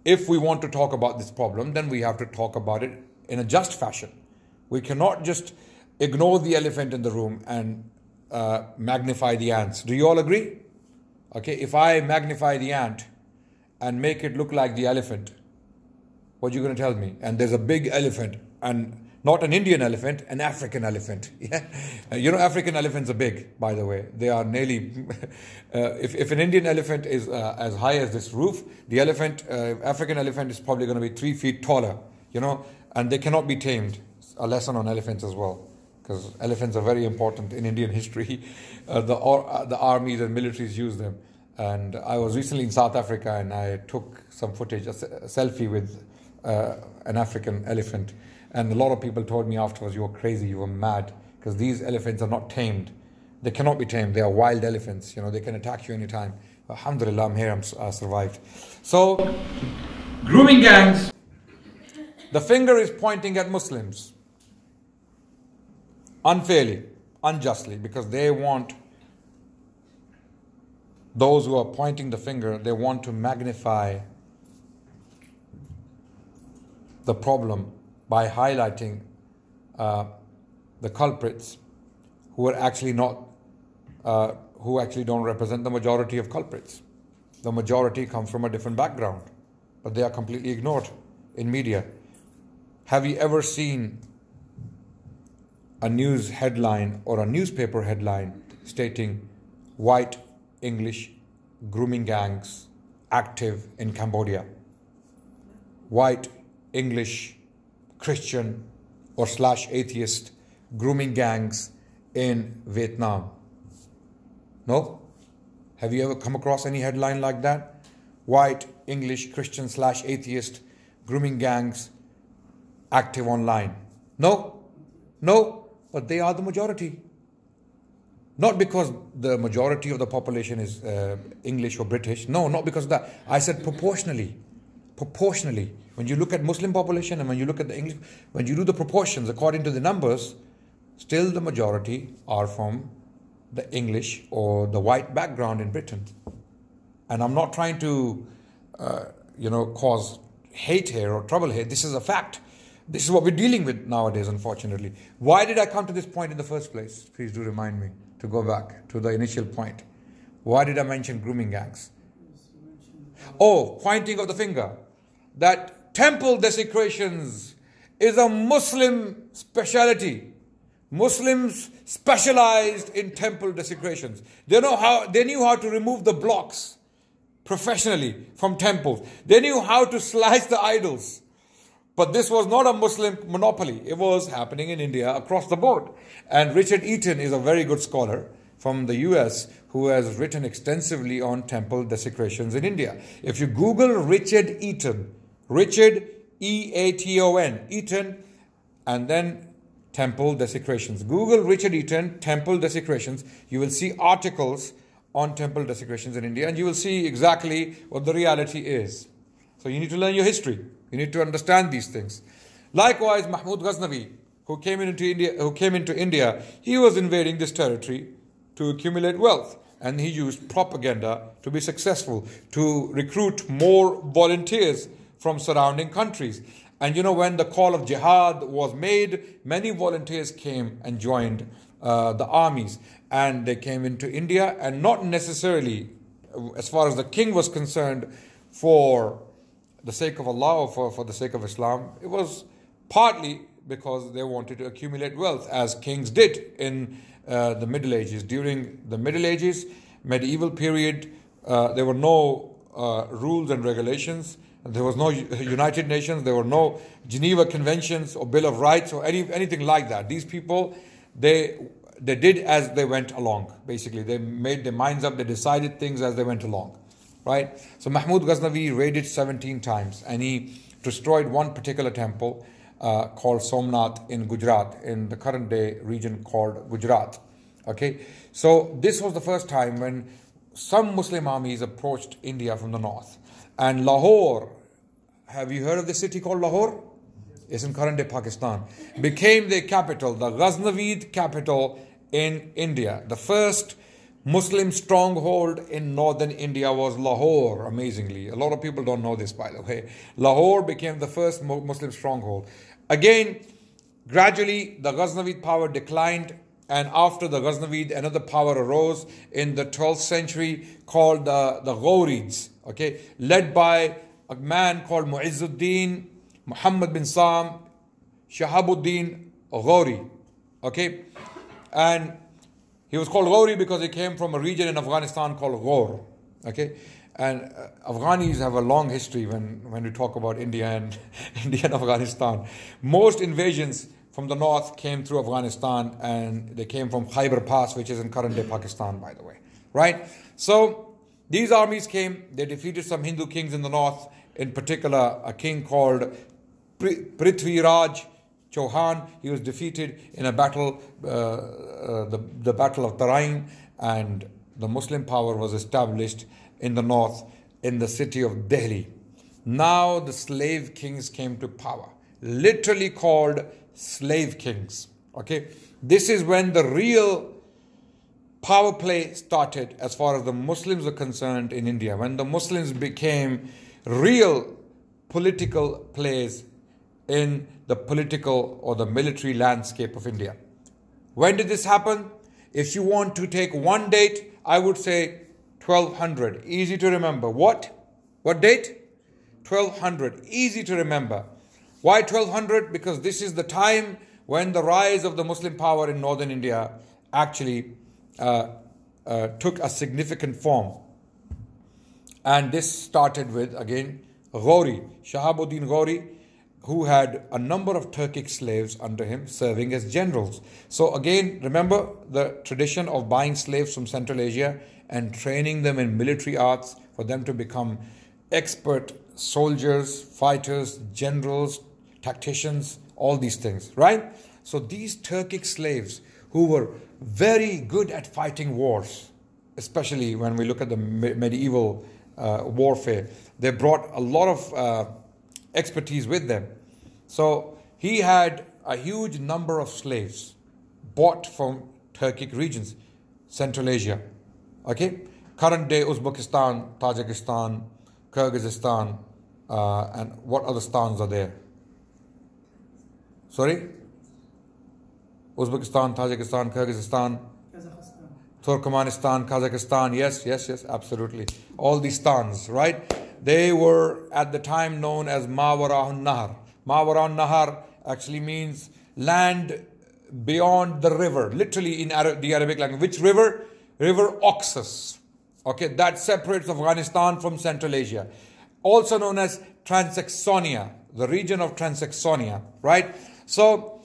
If we want to talk about this problem, then we have to talk about it in a just fashion. We cannot just ignore the elephant in the room and magnify the ants. Do you all agree? Okay, if I magnify the ant and make it look like the elephant, what are you going to tell me? And there's a big elephant and Not an Indian elephant, an African elephant. Yeah? You know, African elephants are big, by the way. They are nearly, if an Indian elephant is as high as this roof, the African elephant is probably going to be 3 feet taller, you know, and they cannot be tamed. A lesson on elephants as well, because elephants are very important in Indian history. The armies and militaries use them. And I was recently in South Africa and I took some footage, a selfie with an African elephant. And a lot of people told me afterwards, you were crazy, you were mad, because these elephants are not tamed. They cannot be tamed. They are wild elephants. You know, they can attack you anytime. Alhamdulillah, I'm here, I survived. So, grooming gangs. The finger is pointing at Muslims. Unfairly, unjustly, because they want, those who are pointing the finger, they want to magnify the problem by highlighting the culprits who are actually not, who actually don't represent the majority of culprits. The majority comes from a different background, but they are completely ignored in media. Have you ever seen a news headline or a newspaper headline stating white English grooming gangs active in Cambodia? White English Christian or / atheist grooming gangs in Vietnam? No? Have you ever come across any headline like that? White English Christian / atheist grooming gangs active online? No? No? But they are the majority. Not because the majority of the population is English or British. No, not because of that. I said proportionally. Proportionally. When you look at Muslim population and when you look at the English, when you do the proportions according to the numbers, still the majority are from the English or the white background in Britain. And I'm not trying to, cause hate here or trouble here. This is a fact. This is what we're dealing with nowadays, unfortunately. Why did I come to this point in the first place? Please do remind me to go back to the initial point. Why did I mention grooming gangs? Oh, pointing of the finger. That temple desecrations is a Muslim speciality. Muslims specialized in temple desecrations. They knew how to remove the blocks professionally from temples. They knew how to slice the idols. But this was not a Muslim monopoly. It was happening in India across the board. And Richard Eaton is a very good scholar from the US who has written extensively on temple desecrations in India. If you Google Richard Eaton, Richard E-A-T-O-N, Eaton, and then temple desecrations. Google Richard Eaton, temple desecrations. You will see articles on temple desecrations in India and you will see exactly what the reality is. So you need to learn your history. You need to understand these things. Likewise, Mahmud Ghaznavi, who came into India, he was invading this territory to accumulate wealth. And he used propaganda to be successful, to recruit more volunteers from surrounding countries. And you know, when the call of jihad was made, many volunteers came and joined the armies. And they came into India, and not necessarily, as far as the king was concerned, for the sake of Allah or for the sake of Islam. It was partly because they wanted to accumulate wealth, as kings did in the Middle Ages. During the Middle Ages, medieval period, there were no rules and regulations. There was no United Nations. There were no Geneva Conventions or Bill of Rights or anything like that. These people, they did as they went along. Basically, they made their minds up. They decided things as they went along. Right? So Mahmud Ghaznavi raided 17 times and he destroyed one particular temple called Somnath in Gujarat, in the current day region called Gujarat. Okay, so this was the first time when some Muslim armies approached India from the north. And Lahore, have you heard of the city called Lahore? It's in current day Pakistan. Became the capital, the Ghaznavid capital in India. The first Muslim stronghold in northern India was Lahore, amazingly. A lot of people don't know this, by the way. Lahore became the first Muslim stronghold. Again, gradually the Ghaznavid power declined, and after the Ghaznavid, another power arose in the 12th century called the Ghawrids, okay, led by a man called Mu'izzuddin Muhammad bin Sam Shahabuddin Ghori. Okay, and he was called Ghori because he came from a region in Afghanistan called Ghor. Okay, and Afghanis have a long history when we talk about India and India and Afghanistan. Most invasions from the north came through Afghanistan, and they came from Khyber Pass, which is in current day Pakistan, by the way. Right? So these armies came, they defeated some Hindu kings in the north, in particular a king called Prithvi Raj Chauhan. He was defeated in a battle, the Battle of Tarain, and the Muslim power was established in the north, in the city of Delhi. Now the slave kings came to power, literally called slave kings. Okay, this is when the real power play started as far as the Muslims are concerned in India, when the Muslims became real political players in the political or the military landscape of India. When did this happen? If you want to take one date, I would say 1200. Easy to remember. What date? 1200. Easy to remember. Why 1200? Because this is the time when the rise of the Muslim power in northern India actually took a significant form. And this started with, again, Ghori, Shahabuddin Ghori, who had a number of Turkic slaves under him serving as generals. So again, remember the tradition of buying slaves from Central Asia and training them in military arts for them to become expert soldiers, fighters, generals, tacticians, all these things, right? So these Turkic slaves who were very good at fighting wars, especially when we look at the medieval warfare, they brought a lot of expertise with them. So he had a huge number of slaves bought from Turkic regions, Central Asia. Okay, current day Uzbekistan, Tajikistan, Kyrgyzstan, and what other stans are there? Sorry? Uzbekistan, Tajikistan, Kyrgyzstan, Turkmenistan, Kazakhstan. Yes, absolutely. All these stans, right? They were at the time known as Mawarahun Nahar. Mawarahun Nahar actually means land beyond the river, literally in the Arabic language. Which river? River Oxus. Okay, that separates Afghanistan from Central Asia. Also known as Transaxonia, the region of Transaxonia, right? So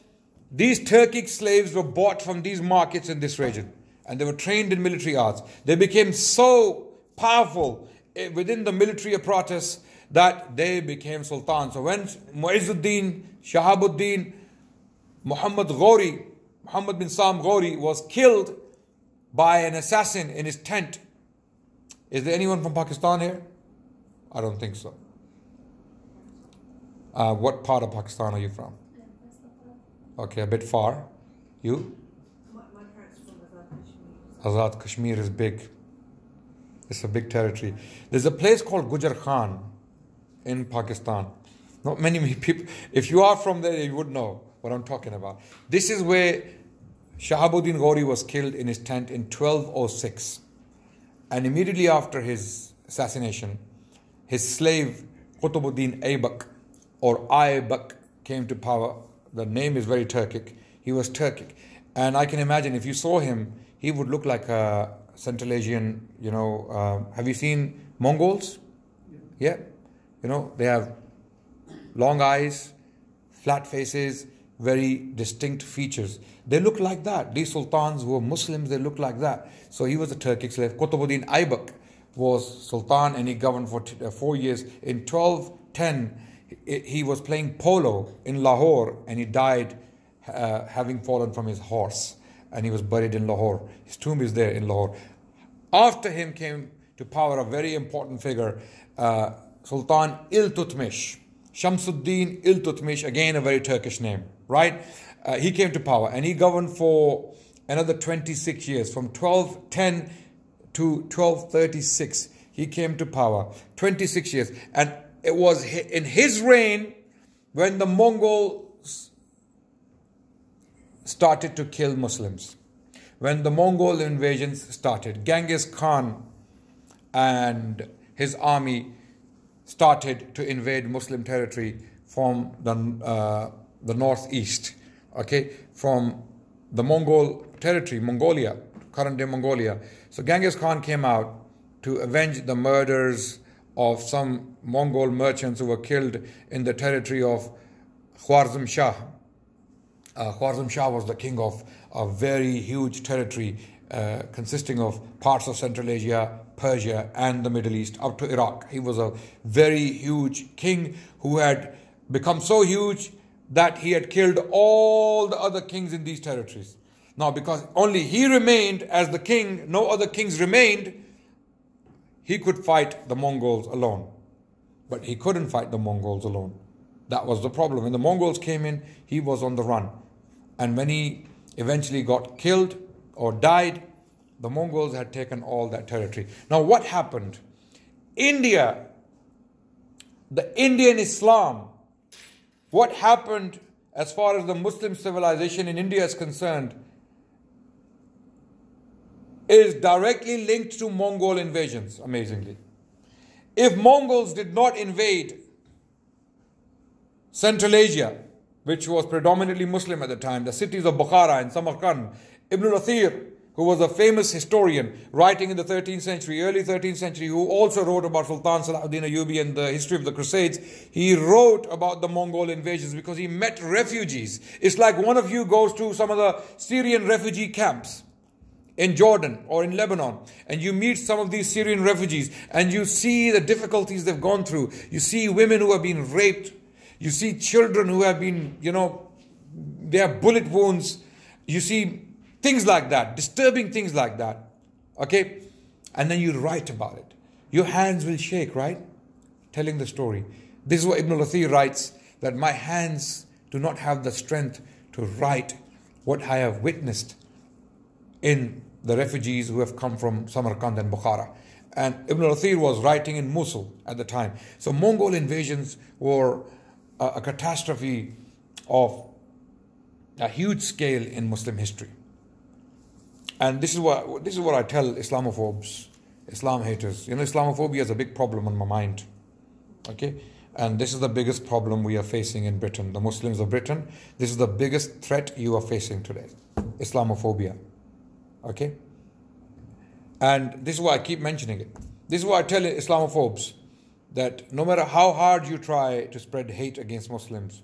these Turkic slaves were bought from these markets in this region, and they were trained in military arts. They became so powerful within the military apparatus that they became sultans. So when Mu'izzuddin, Shahabuddin, Muhammad bin Sam Ghori was killed by an assassin in his tent. Is there anyone from Pakistan here? I don't think so. What part of Pakistan are you from? Okay, a bit far. You? My parents from Azad Kashmir. Azad Kashmir is big. It's a big territory. There's a place called Gujar Khan in Pakistan. Not many people. If you are from there, you would know what I'm talking about. This is where Shahabuddin Ghori was killed in his tent in 1206. And immediately after his assassination, his slave Qutbuddin Aybak or Aybak came to power. The name is very Turkic. He was Turkic. And I can imagine if you saw him, he would look like a Central Asian, have you seen Mongols? Yeah. They have long eyes, flat faces, very distinct features. They look like that. These sultans who were Muslims, they look like that. So he was a Turkic slave. Qutbuddin Aybak was sultan, and he governed for 4 years. In 1210, he was playing polo in Lahore, and he died having fallen from his horse, and he was buried in Lahore. His tomb is there in Lahore. After him came to power a very important figure, Sultan Iltutmish. Shamsuddin Iltutmish, again a very Turkish name, right? He came to power, and he governed for another 26 years, from 1210 to 1236. He came to power, 26 years. And it was in his reign when the Mongols started to kill Muslims. When the Mongol invasions started, Genghis Khan and his army started to invade Muslim territory from the the northeast, okay, from the Mongol territory, Mongolia, current day Mongolia. So Genghis Khan came out to avenge the murders of some Mongol merchants who were killed in the territory of Khwarizm Shah. Khwarizm Shah was the king of a very huge territory consisting of parts of Central Asia, Persia and the Middle East up to Iraq. He was a very huge king who had become so huge that he had killed all the other kings in these territories. Now, because only he remained as the king, no other kings remained, he could fight the Mongols alone. But he couldn't fight the Mongols alone. That was the problem. When the Mongols came in, he was on the run. And when he eventually got killed or died, the Mongols had taken all that territory. Now what happened? India, the Indian Islam, what happened as far as the Muslim civilization in India is concerned is directly linked to Mongol invasions, amazingly. If Mongols did not invade Central Asia, which was predominantly Muslim at the time, the cities of Bukhara and Samarkand, Ibn al-Athir, who was a famous historian writing in the 13th century, early 13th century, who also wrote about Sultan Salahuddin Ayyubi and the history of the Crusades. He wrote about the Mongol invasions because he met refugees. It's like one of you goes to some of the Syrian refugee camps in Jordan or in Lebanon, and you meet some of these Syrian refugees and you see the difficulties they've gone through. You see women who have been raped. You see children who have been, they have bullet wounds. You see things like that, disturbing things like that. Okay? And then you write about it. Your hands will shake, right? Telling the story. This is what Ibn al-Athir writes, that my hands do not have the strength to write what I have witnessed in the refugees who have come from Samarkand and Bukhara. And Ibn al-Athir was writing in Mosul at the time. So Mongol invasions were a catastrophe of a huge scale in Muslim history. And this is what I tell Islamophobes, Islam haters. Islamophobia is a big problem on my mind. Okay? And this is the biggest problem we are facing in Britain. The Muslims of Britain, this is the biggest threat you are facing today. Islamophobia. Okay? And this is why I keep mentioning it. This is why I tell Islamophobes that no matter how hard you try to spread hate against Muslims,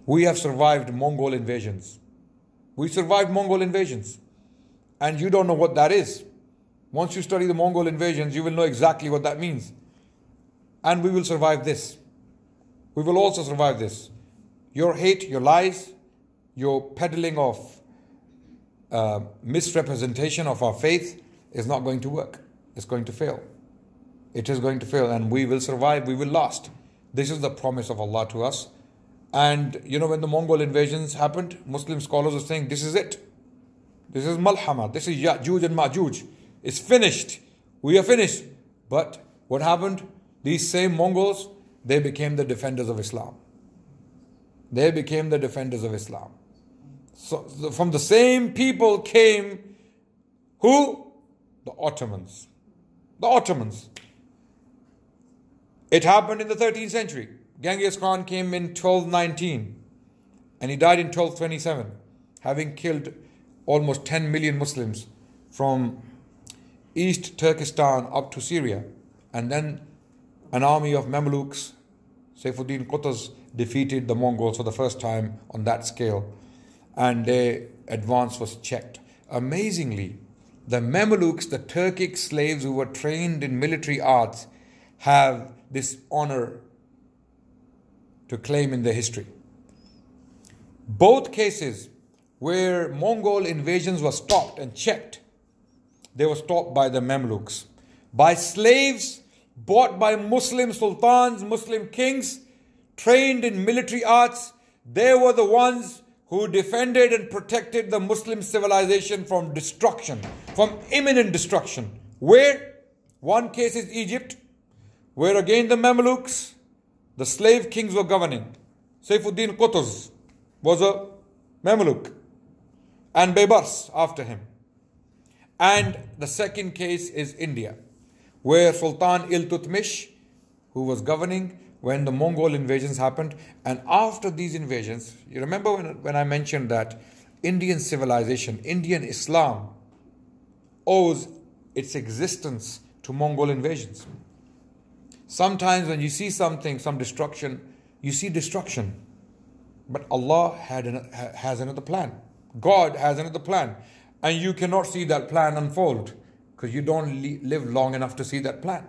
we have survived Mongol invasions. We survived Mongol invasions. And you don't know what that is. Once you study the Mongol invasions, you will know exactly what that means. And we will survive this. We will also survive this. Your hate, your lies, your peddling of misrepresentation of our faith is not going to work. It's going to fail. It is going to fail, and we will survive, we will last. This is the promise of Allah to us. And when the Mongol invasions happened, Muslim scholars are saying, this is it. This is Malhama, this is Ya'juj and Ma'juj. It's finished. We are finished. But what happened? These same Mongols, they became the defenders of Islam. They became the defenders of Islam. So from the same people came who? The Ottomans. The Ottomans. It happened in the 13th century. Genghis Khan came in 1219 and he died in 1227, having killed almost 10 million Muslims from East Turkestan up to Syria. And then an army of Mamluks, Saifuddin Qutuz, defeated the Mongols for the first time on that scale, and their advance was checked. Amazingly, the Mamluks, the Turkic slaves who were trained in military arts, have this honor to claim in their history. Both cases where Mongol invasions were stopped and checked, they were stopped by the Mamluks, by slaves bought by Muslim sultans, Muslim kings, trained in military arts. They were the ones who defended and protected the Muslim civilization from destruction, from imminent destruction. Where? One case is Egypt, where again the Mamluks, the slave kings, were governing. Saifuddin Qutuz was a Mamluk, and Baybars after him. And the second case is India, where Sultan Iltutmish, who was governing, when the Mongol invasions happened. And after these invasions, you remember when I mentioned that Indian civilization, Indian Islam owes its existence to Mongol invasions. Sometimes when you see something, some destruction, you see destruction. But Allah has another plan. God has another plan. And you cannot see that plan unfold because you don't live long enough to see that plan.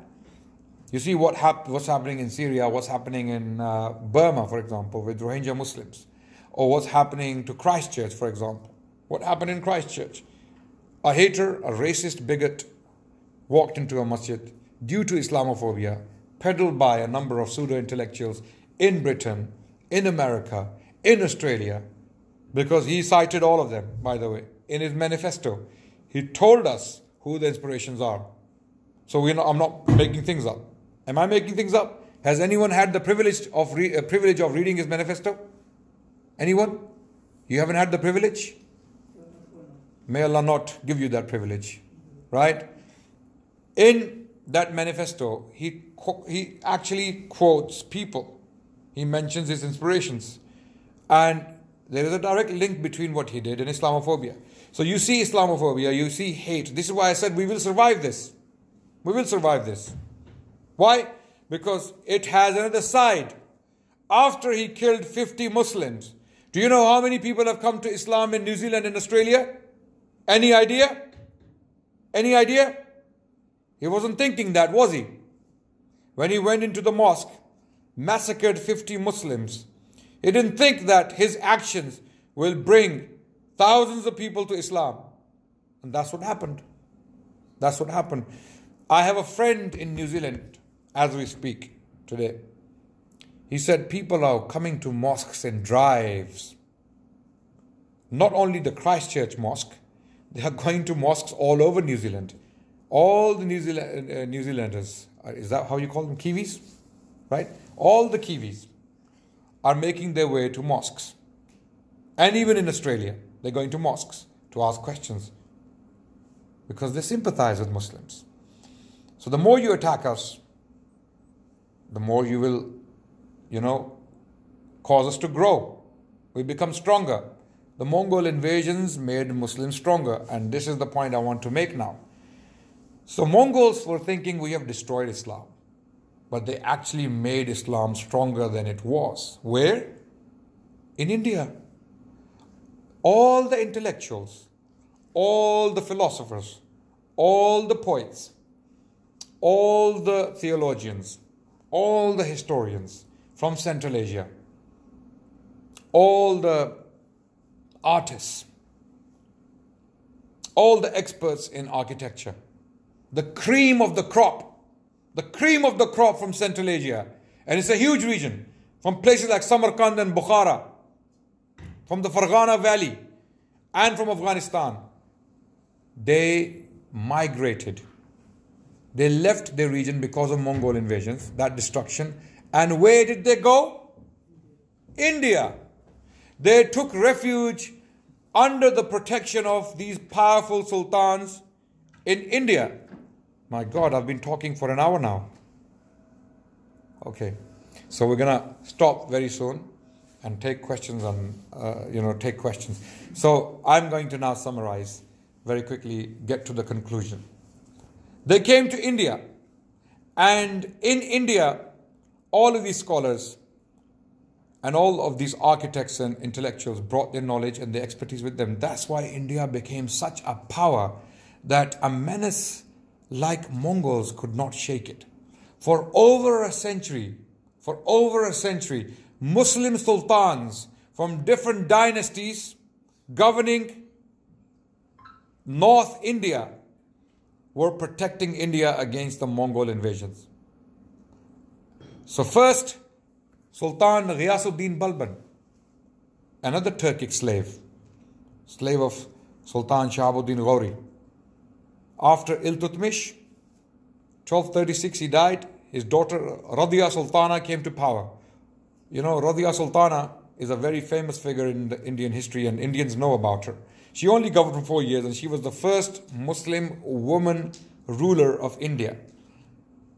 You see what's happening in Syria, what's happening in Burma, for example, with Rohingya Muslims. Or what's happening to Christchurch, for example. What happened in Christchurch? A hater, a racist bigot walked into a masjid due to Islamophobia, peddled by a number of pseudo-intellectuals in Britain, in America, in Australia, because he cited all of them, by the way, in his manifesto. He told us who the inspirations are. So I'm not making things up. Am I making things up? Has anyone had the privilege of reading his manifesto? Anyone? You haven't had the privilege? May Allah not give you that privilege. Right? In that manifesto, he actually quotes people. He mentions his inspirations. And there is a direct link between what he did and Islamophobia. So you see Islamophobia, you see hate. This is why I said we will survive this. We will survive this. Why? Because it has another side. After he killed 50 Muslims, do you know how many people have come to Islam in New Zealand and Australia? Any idea? Any idea? He wasn't thinking that, was he? When he went into the mosque, massacred 50 Muslims, he didn't think that his actions will bring thousands of people to Islam. And that's what happened. That's what happened. I have a friend in New Zealand as we speak today. He said people are coming to mosques in drives. Not only the Christchurch mosque, they are going to mosques all over New Zealand. All the New Zealanders, is that how you call them? Kiwis? Right? All the Kiwis are making their way to mosques. And even in Australia, they're going to mosques to ask questions because they sympathize with Muslims. So the more you attack us, the more you will, cause us to grow. We become stronger. The Mongol invasions made Muslims stronger, and this is the point I want to make now. So Mongols were thinking we have destroyed Islam, but they actually made Islam stronger than it was. Where? In India. All the intellectuals, all the philosophers, all the poets, all the theologians, all the historians from Central Asia, all the artists, all the experts in architecture, the cream of the crop from Central Asia. And it's a huge region, from places like Samarkand and Bukhara, from the Farghana Valley, and from Afghanistan. They migrated. They left their region because of Mongol invasions, that destruction. And where did they go? India. They took refuge under the protection of these powerful sultans in India. My God, I've been talking for an hour now. Okay, so we're going to stop very soon and take questions take questions. So I'm going to now summarize very quickly, get to the conclusion. They came to India, and in India, all of these scholars and all of these architects and intellectuals brought their knowledge and their expertise with them. That's why India became such a power that a menace like Mongols could not shake it. For over a century, Muslim sultans from different dynasties governing North India were protecting India against the Mongol invasions. So first, Sultan Ghiyasuddin Balban, another Turkic slave of Sultan Shahabuddin Ghori. After Iltutmish, 1236 he died, his daughter Radhiya Sultana came to power. You know, Radhiya Sultana is a very famous figure in the Indian history, and Indians know about her. She only governed for 4 years, and she was the first Muslim woman ruler of India.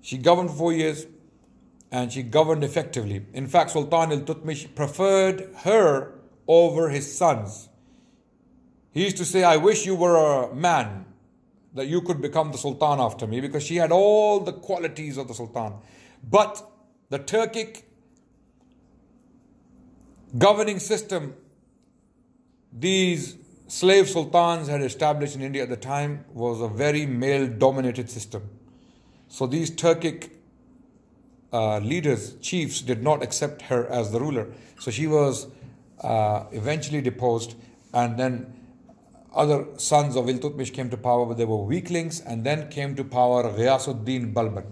She governed for 4 years, and she governed effectively. In fact, Sultan Iltutmish preferred her over his sons. He used to say, I wish you were a man, that you could become the Sultan after me, because she had all the qualities of the Sultan. But the Turkic governing system these slave sultans had established in India at the time was a very male-dominated system. So these Turkic leaders, chiefs, did not accept her as the ruler. So she was eventually deposed, and then other sons of Iltutmish came to power, but they were weaklings, and then came to power Ghiyasuddin Balban,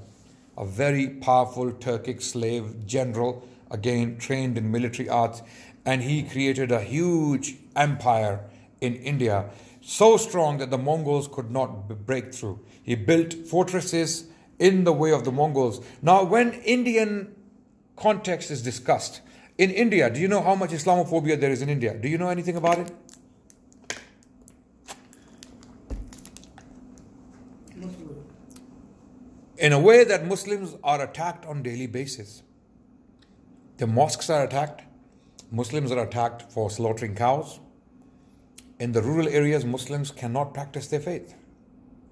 a very powerful Turkic slave general, again trained in military arts, and he created a huge empire in India, so strong that the Mongols could not break through. He built fortresses in the way of the Mongols. Now, when Indian context is discussed, in India, do you know how much Islamophobia there is in India? Do you know anything about it? In a way that Muslims are attacked on a daily basis. The mosques are attacked. Muslims are attacked for slaughtering cows. In the rural areas, Muslims cannot practice their faith.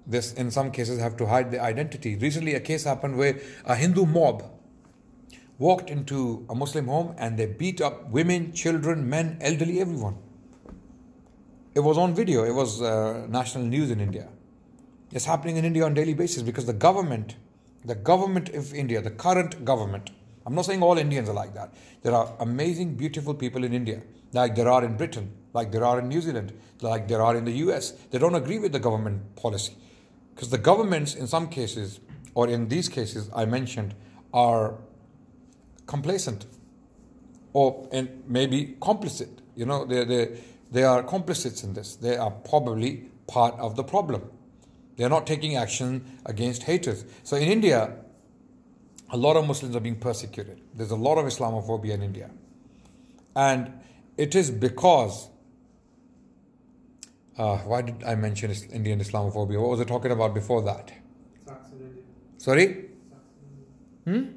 This, in some cases, have to hide their identity. Recently, a case happened where a Hindu mob walked into a Muslim home and they beat up women, children, men, elderly, everyone. It was on video. It was national news in India. It's happening in India on a daily basis because the government of India, the current government, I'm not saying all Indians are like that. There are amazing, beautiful people in India, like there are in Britain, like there are in New Zealand, like there are in the US. They don't agree with the government policy. Because the governments, in some cases, or in these cases I mentioned, are complacent or maybe complicit. You know, they are complicits in this. They are probably part of the problem. They are not taking action against haters. So in India, a lot of Muslims are being persecuted. There's a lot of Islamophobia in India. And it is because, why did I mention Indian Islamophobia? What was I talking about before that? Tax in India. Sorry? Tax in India.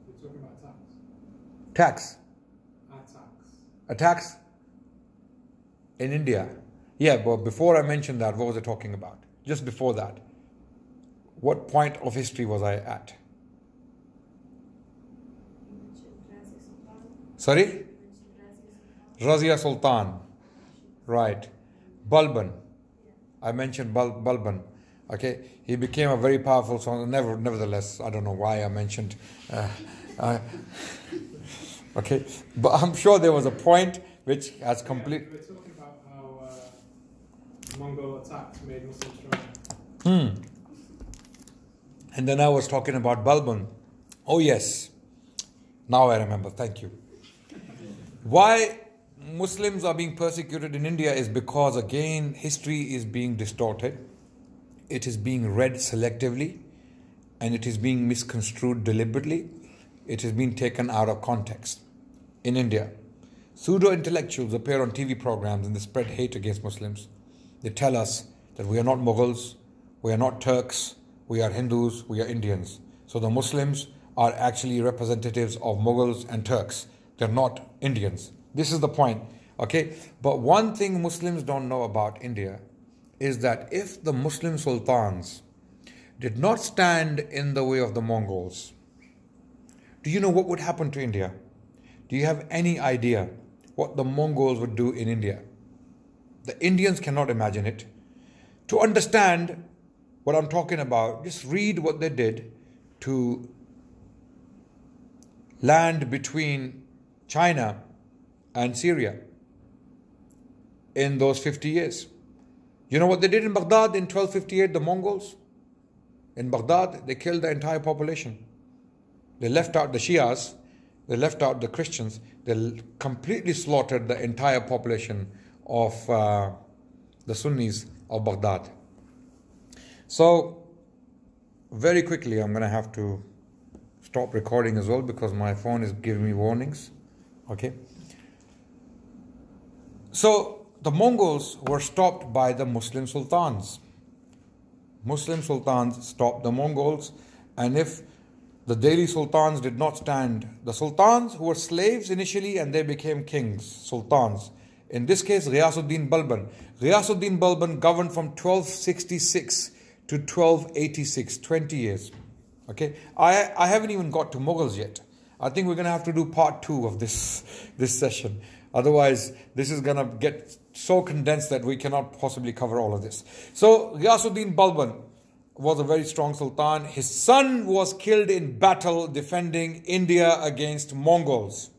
We're talking about Tax. tax. Attacks in India. Yeah, but before I mentioned that, what was I talking about? Just before that. What point of history was I at? Sorry? Razia Sultan. Right. Balban. I mentioned Balban. Okay. He became a very powerful son. Nevertheless, I don't know why I mentioned. Okay. But I'm sure there was a point which has complete. We're talking about how Mongol attacks made Muslims strong. And then I was talking about Balban. Oh yes. Now I remember. Thank you. Why Muslims are being persecuted in India is because, again, history is being distorted. It is being read selectively, and it is being misconstrued deliberately. It is being taken out of context. In India, pseudo-intellectuals appear on TV programs and they spread hate against Muslims. They tell us that we are not Mughals, we are not Turks, we are Hindus, we are Indians. So the Muslims are actually representatives of Mughals and Turks. They're not Indians. This is the point. Okay? But one thing Muslims don't know about India is that if the Muslim sultans did not stand in the way of the Mongols, do you know what would happen to India? Do you have any idea what the Mongols would do in India? The Indians cannot imagine it. To understand what I'm talking about, just read what they did to land between China and Syria in those 50 years. You know what they did in Baghdad in 1258, the Mongols? In Baghdad, they killed the entire population. They left out the Shias, they left out the Christians, they completely slaughtered the entire population of the Sunnis of Baghdad. So, very quickly, I'm going to have to stop recording as well because my phone is giving me warnings. Okay. So the Mongols were stopped by the Muslim sultans. Muslim sultans stopped the Mongols, and if the Delhi sultans did not stand. The sultans who were slaves initially and they became kings, sultans. In this case, Ghiyasuddin Balban. Ghiyasuddin Balban governed from 1266 to 1286, 20 years. Okay, I haven't even got to Mughals yet. I think we're going to have to do part 2 of this session. Otherwise, this is going to get so condensed that we cannot possibly cover all of this. So, Ghiyasuddin Balban was a very strong sultan. His son was killed in battle defending India against Mongols.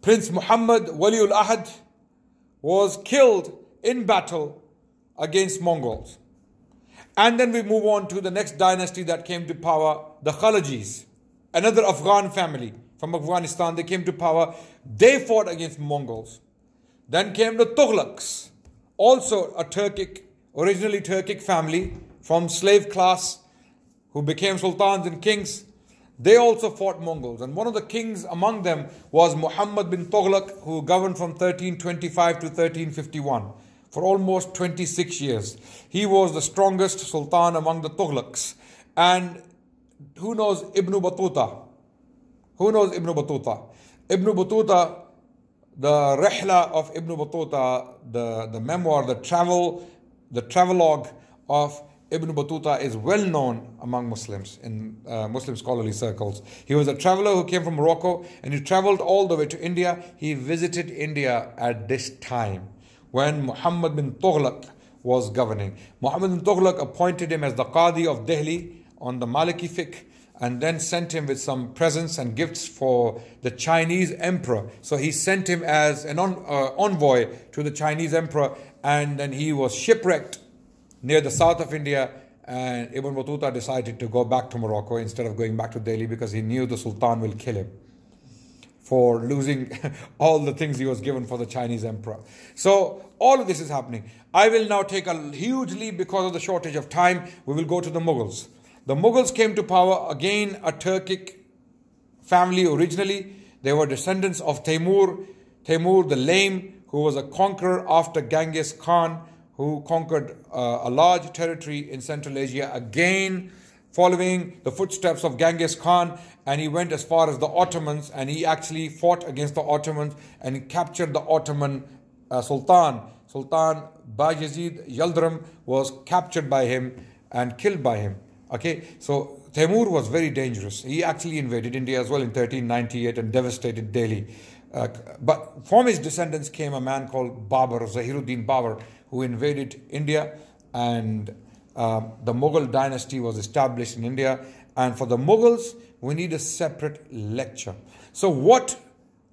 Prince Muhammad Waliul Ahad was killed in battle against Mongols. And then we move on to the next dynasty that came to power, the Khalajis, another Afghan family from Afghanistan. They came to power. They fought against Mongols. Then came the Tughlaqs, also a originally Turkic family from slave class who became sultans and kings. They also fought Mongols. And one of the kings among them was Muhammad bin Tughlaq, who governed from 1325 to 1351 for almost 26 years. He was the strongest sultan among the Tughlaqs. And who knows Ibn Battuta? Who knows Ibn Battuta? Ibn Battuta, the Rihla of Ibn Battuta, the memoir, the travelogue of Ibn Battuta is well known among Muslims in Muslim scholarly circles. He was a traveler who came from Morocco and he traveled all the way to India. He visited India at this time when Muhammad bin Tughlaq was governing. Muhammad bin Tughlaq appointed him as the Qadi of Delhi on the Maliki fiqh and then sent him with some presents and gifts for the Chinese emperor. So he sent him as an envoy to the Chinese emperor, and then he was shipwrecked near the south of India, and Ibn Battuta decided to go back to Morocco instead of going back to Delhi because he knew the Sultan will kill him for losing all the things he was given for the Chinese emperor. So all of this is happening. I will now take a huge leap because of the shortage of time. We will go to the Mughals. The Mughals came to power, again a Turkic family originally. They were descendants of Timur the Lame, who was a conqueror after Genghis Khan, who conquered a large territory in Central Asia, again following the footsteps of Genghis Khan, and he went as far as the Ottomans, and he actually fought against the Ottomans and he captured the Ottoman Sultan. Sultan Bayezid Yildirim was captured by him and killed by him. Okay, so Timur was very dangerous. He actually invaded India as well in 1398 and devastated Delhi. But from his descendants came a man called Babur, Zahiruddin Babur, who invaded India, and the Mughal dynasty was established in India. And for the Mughals, we need a separate lecture. So what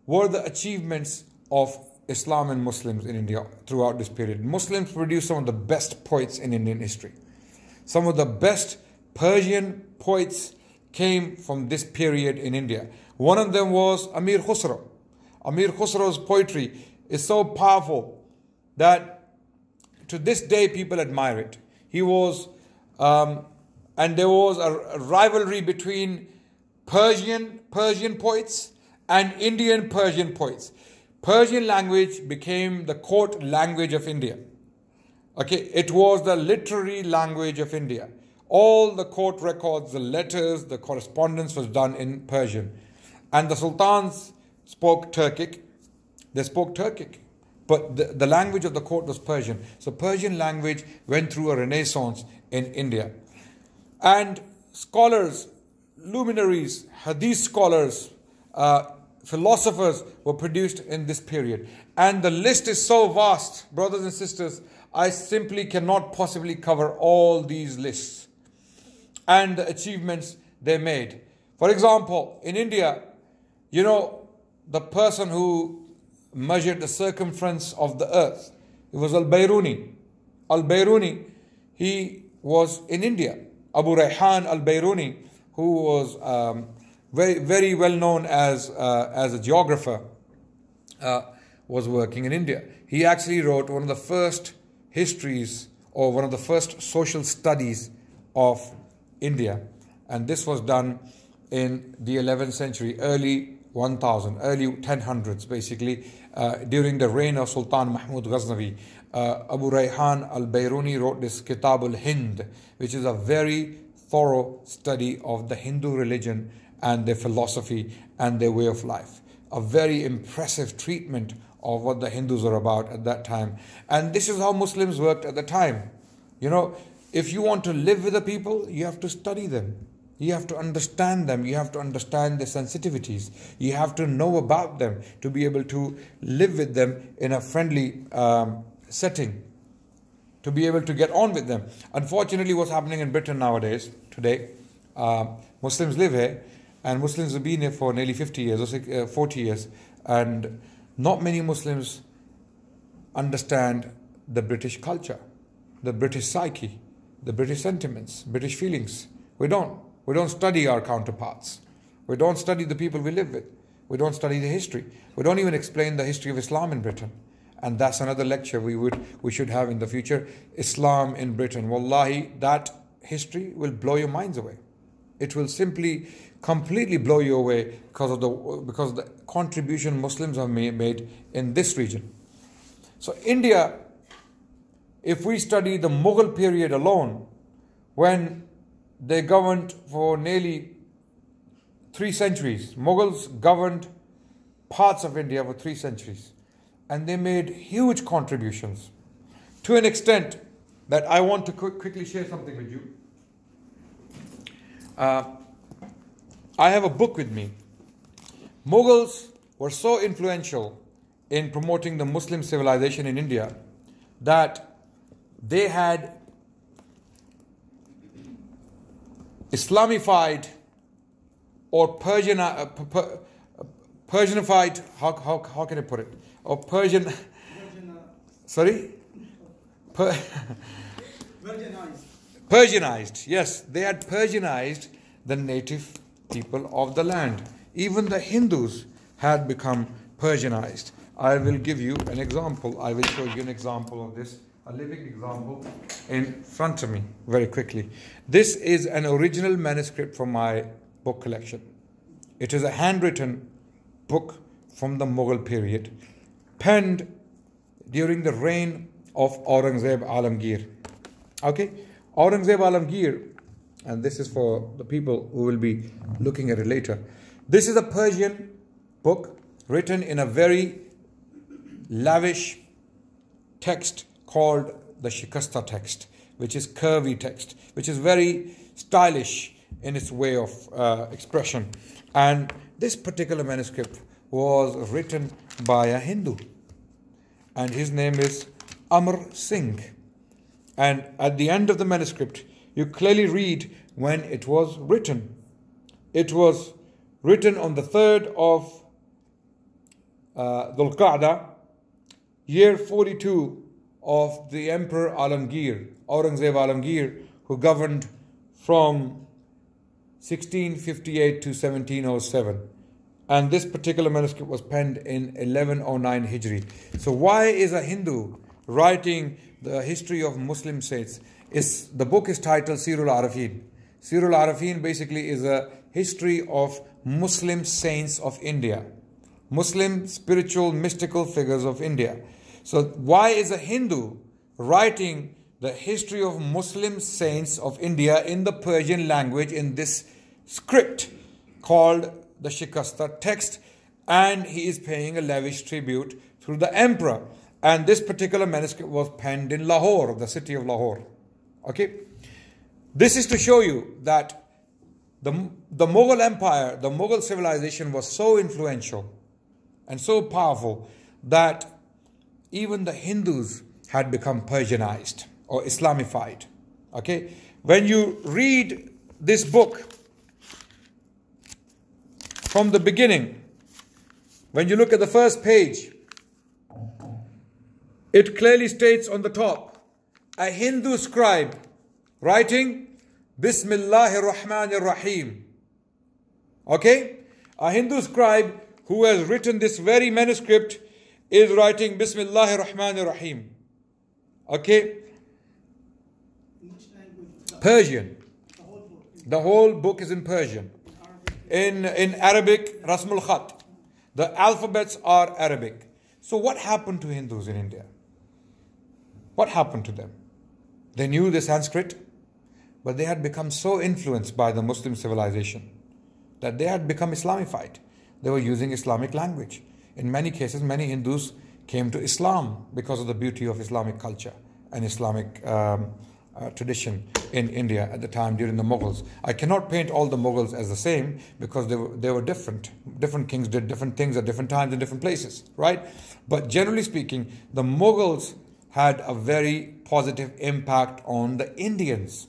were the achievements of Islam and Muslims in India throughout this period? Muslims produced some of the best poets in Indian history. Some of the best Persian poets came from this period in India. One of them was Amir Khusro. Amir Khusro's poetry is so powerful that to this day people admire it. He was, and there was a rivalry between Persian poets and Indian Persian poets. Persian language became the court language of India. Okay, it was the literary language of India. All the court records, the letters, the correspondence was done in Persian. And the sultans spoke Turkic. They spoke Turkic. But the language of the court was Persian. So Persian language went through a renaissance in India. And scholars, luminaries, hadith scholars, philosophers were produced in this period. And the list is so vast, brothers and sisters, I simply cannot possibly cover all these lists and the achievements they made. For example, in India, you know, the person who measured the circumference of the earth, it was Al-Bayruni. Al-Bayruni, he was in India. Abu Rayhan Al-Bayruni, who was very, very well known as a geographer, was working in India. He actually wrote one of the first histories or one of the first social studies of India, and this was done in the 11th century, early 1000s basically, during the reign of Sultan Mahmud Ghaznavi. Abu Rayhan al-Bayruni wrote this Kitab al-Hind, which is a very thorough study of the Hindu religion and their philosophy and their way of life. A very impressive treatment of what the Hindus are about at that time. And this is how Muslims worked at the time. You know, if you want to live with the people, you have to study them. You have to understand them. You have to understand their sensitivities. You have to know about them to be able to live with them in a friendly setting, to be able to get on with them. Unfortunately, what's happening in Britain nowadays, today, Muslims live here, and Muslims have been here for nearly 50 years or 40 years, and not many Muslims understand the British culture, the British psyche, the British sentiments, British feelings. We don't study our counterparts. We don't study the people we live with. We don't study the history. We don't even explain the history of Islam in Britain. And that's another lecture we should have in the future. Islam in Britain. Wallahi, that history will blow your minds away. It will simply completely blow you away because of the contribution Muslims have made in this region. So India, if we study the Mughal period alone, when they governed for nearly 3 centuries. Mughals governed parts of India for 3 centuries. And they made huge contributions to an extent that I want to quickly share something with you. I have a book with me. Mughals were so influential in promoting the Muslim civilization in India that they had Islamified or Persianified, how can I put it? Or Persian, sorry? Persianized, yes, they had Persianized the native people of the land. Even the Hindus had become Persianized. I will give you an example. I will show you an example of this, a living example in front of me very quickly. This is an original manuscript from my book collection. It is a handwritten book from the Mughal period, penned during the reign of Aurangzeb Alamgir. Okay, Aurangzeb Alamgir, and this is for the people who will be looking at it later. This is a Persian book written in a very lavish text called the Chickasaw Text, which is curvy text, which is very stylish in its way of expression. And this particular manuscript was written by a Hindu, and his name is Amar Singh. And at the end of the manuscript, you clearly read when it was written. It was written on the 3rd of Dhul Qa'dah, year 42 of the Emperor Alamgir, Aurangzeb Alamgir, who governed from 1658 to 1707. And this particular manuscript was penned in 1109 Hijri. So why is a Hindu writing the history of Muslim saints? The book is titled Sirul Arafin. Sirul Arafin basically is a history of Muslim saints of India. Muslim spiritual mystical figures of India. So why is a Hindu writing the history of Muslim saints of India in the Persian language in this script called the Chickasaw Text, and he is paying a lavish tribute through the emperor? And this particular manuscript was penned in Lahore, the city of Lahore. Okay, this is to show you that the Mughal Empire, the Mughal civilization was so influential and so powerful that even the Hindus had become Persianized or Islamified. Okay, when you read this book from the beginning, when you look at the first page, it clearly states on the top, a Hindu scribe writing Bismillahir Rahmanir Rahim. Okay, a Hindu scribe who has written this very manuscript is writing Bismillahir Rahmanir Rahim. Okay, Persian. The whole book is in Persian. In Arabic, Rasmul Khat. The alphabets are Arabic. So what happened to Hindus in India? What happened to them? They knew the Sanskrit. but they had become so influenced by the Muslim civilization that they had become Islamified. They were using Islamic language. In many cases, many Hindus came to Islam because of the beauty of Islamic culture and Islamic tradition in India at the time during the Mughals. I cannot paint all the Mughals as the same because they were different. Different kings did different things at different times in different places, right? But generally speaking, the Mughals had a very positive impact on the Indians.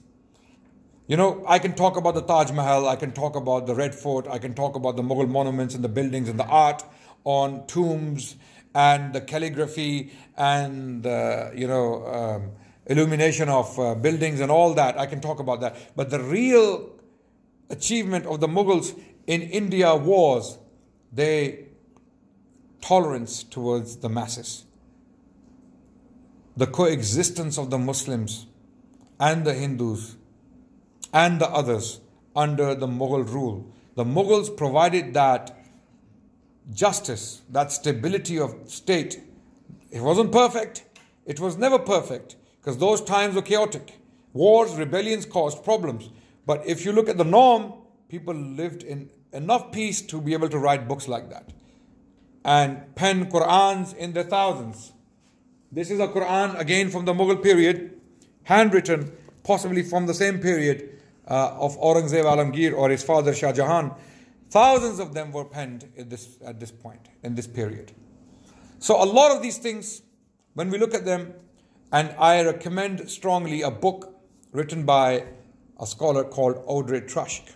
You know, I can talk about the Taj Mahal, I can talk about the Red Fort, I can talk about the Mughal monuments and the buildings and the art on tombs and the calligraphy and illumination of buildings and all that. I can talk about that. But the real achievement of the Mughals in India was their tolerance towards the masses. The coexistence of the Muslims and the Hindus and the others under the Mughal rule. The Mughals provided that justice, that stability of state. It wasn't perfect. It was never perfect because those times were chaotic. Wars, rebellions caused problems. But if you look at the norm, people lived in enough peace to be able to write books like that and pen Qur'ans in their thousands. This is a Qur'an again from the Mughal period, handwritten possibly from the same period of Aurangzeb Alamgir or his father Shah Jahan. Thousands of them were penned at this point, in this period. So a lot of these things, when we look at them, and I recommend strongly a book written by a scholar called Audrey Trushk.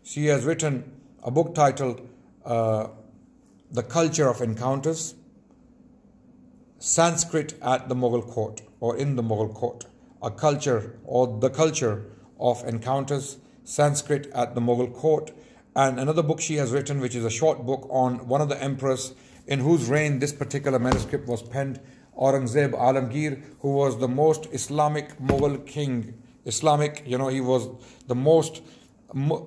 She has written a book titled The Culture of Encounters, Sanskrit at the Mughal Court or in the Mughal Court, a culture or the culture of encounters, Sanskrit at the Mughal Court. And another book she has written, which is a short book on one of the emperors in whose reign this particular manuscript was penned, Aurangzeb Alamgir, who was the most Islamic Mughal king. He was the most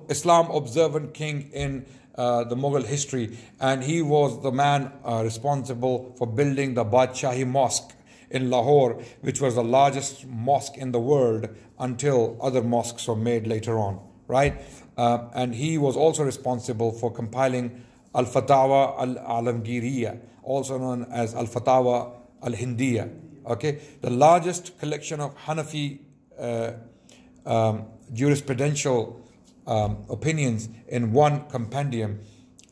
Islam observant king in the Mughal history. And he was the man responsible for building the Badshahi Mosque in Lahore, which was the largest mosque in the world until other mosques were made later on, right? And he was also responsible for compiling Al-Fatawa Al-Alamgiriya, also known as Al-Fatawa Al-Hindiya, okay? The largest collection of Hanafi jurisprudential opinions in one compendium.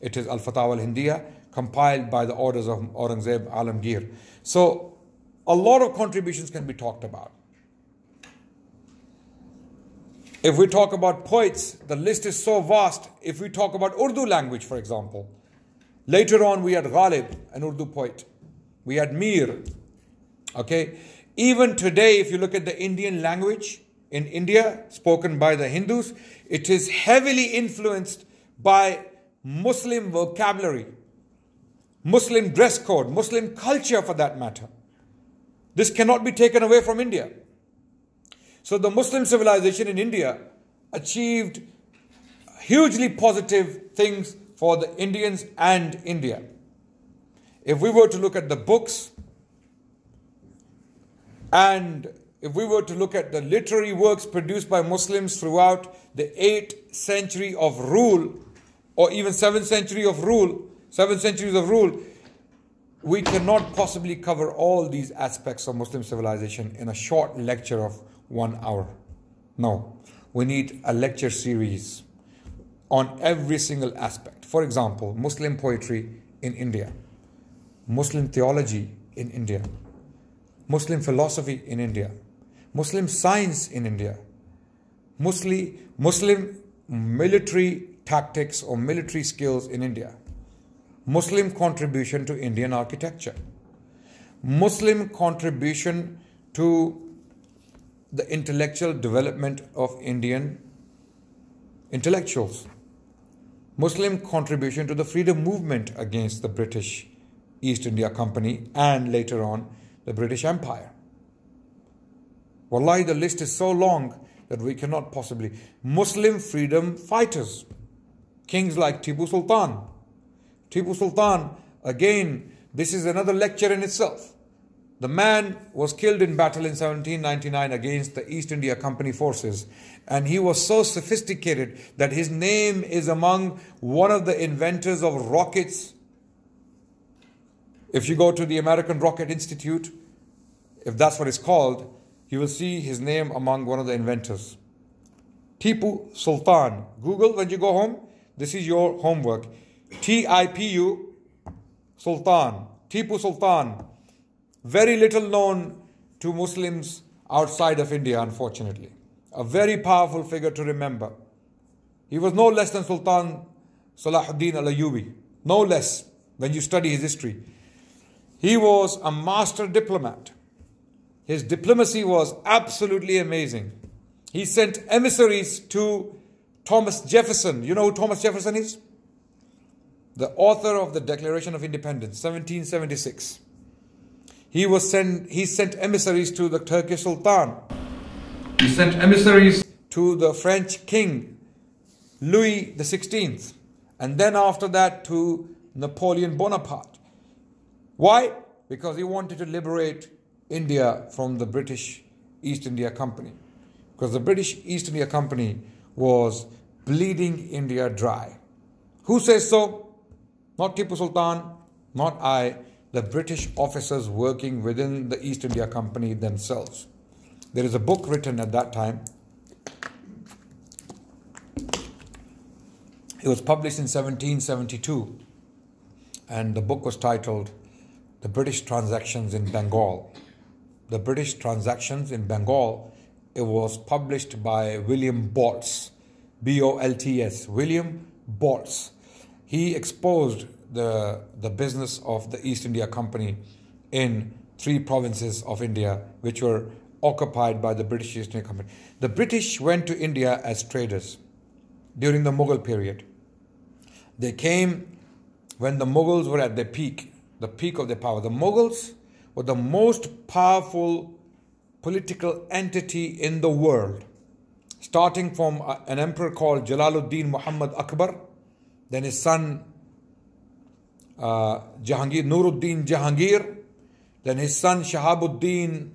It is Al-Fatawa Al-Hindiya, compiled by the orders of Aurangzeb Alamgir. So a lot of contributions can be talked about. If we talk about poets, the list is so vast. If we talk about Urdu language, for example, later on we had Ghalib, an Urdu poet. We had Mir, okay? Even today, if you look at the Indian language in India, spoken by the Hindus, it is heavily influenced by Muslim vocabulary, Muslim dress code, Muslim culture for that matter. This cannot be taken away from India. So the Muslim civilization in India achieved hugely positive things for the Indians and India. If we were to look at the books and if we were to look at the literary works produced by Muslims throughout the 8th century of rule, or even 7th century of rule, 7 centuries of rule, we cannot possibly cover all these aspects of Muslim civilization in a short lecture of 1 hour. No, we need a lecture series on every single aspect. For example, Muslim poetry in India, Muslim theology in India, Muslim philosophy in India, Muslim science in India, Muslim military tactics or military skills in India, Muslim contribution to Indian architecture, Muslim contribution to the intellectual development of Indian intellectuals, Muslim contribution to the freedom movement against the British East India Company and later on the British Empire. Wallahi, the list is so long that we cannot possibly. Muslim freedom fighters, kings like Tipu Sultan. Tipu Sultan, again, this is another lecture in itself. The man was killed in battle in 1799 against the East India Company forces. And he was so sophisticated that his name is among one of the inventors of rockets. If you go to the American Rocket Institute, if that's what it's called, you will see his name among one of the inventors. Tipu Sultan. Google when you go home. This is your homework. T-I-P-U Sultan. Tipu Sultan. Very little known to Muslims outside of India, unfortunately. A very powerful figure to remember. He was no less than Sultan Salahuddin al-Ayyubi. No less when you study his history. He was a master diplomat. His diplomacy was absolutely amazing. He sent emissaries to Thomas Jefferson. You know who Thomas Jefferson is? The author of the Declaration of Independence, 1776. He sent emissaries to the Turkish Sultan. He sent emissaries to the French king, Louis XVI. And then after that to Napoleon Bonaparte. Why? Because he wanted to liberate India from the British East India Company. Because the British East India Company was bleeding India dry. Who says so? Not Tipu Sultan, not I. The British officers working within the East India Company themselves. There is a book written at that time. It was published in 1772. And the book was titled The British Transactions in Bengal. The British Transactions in Bengal. It was published by William Bolts. B-O-L-T-S. William Bolts. He exposed the business of the East India Company in 3 provinces of India, which were occupied by the British East India Company. The British went to India as traders during the Mughal period. They came when the Mughals were at their peak, the peak of their power. The Mughals were the most powerful political entity in the world, starting from an emperor called Jalaluddin Muhammad Akbar, then his son Jahangir, Nuruddin Jahangir, then his son Shahabuddin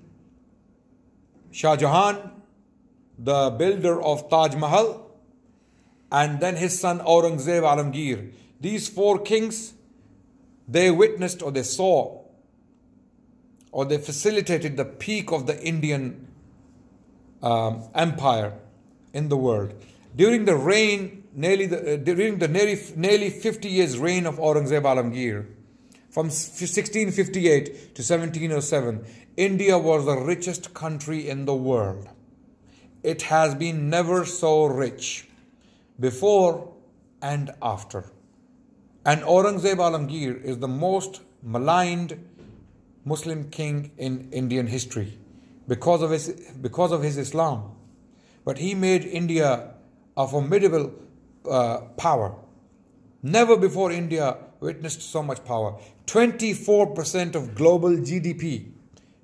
Shah Jahan, the builder of Taj Mahal, and then his son Aurangzeb Alamgir. These 4 kings, they witnessed or they saw or they facilitated the peak of the Indian empire in the world. During the reign, nearly 50 years reign of Aurangzeb Alamgir, from 1658 to 1707, India was the richest country in the world. It has been never so rich, before and after. And Aurangzeb Alamgir is the most maligned Muslim king in Indian history because of his Islam. But he made India a formidable power. Never before India witnessed so much power. 24% of global GDP,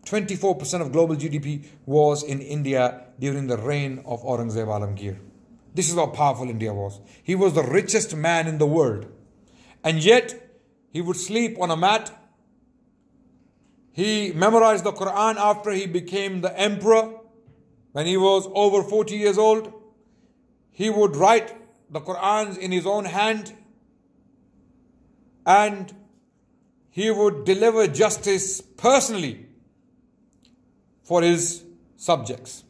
24% of global GDP was in India during the reign of Aurangzeb Alamgir. This is how powerful India was. He was the richest man in the world. And yet, he would sleep on a mat. He memorized the Quran after he became the emperor. When he was over 40 years old, he would write the Qurans in his own hand. And he would deliver justice personally for his subjects.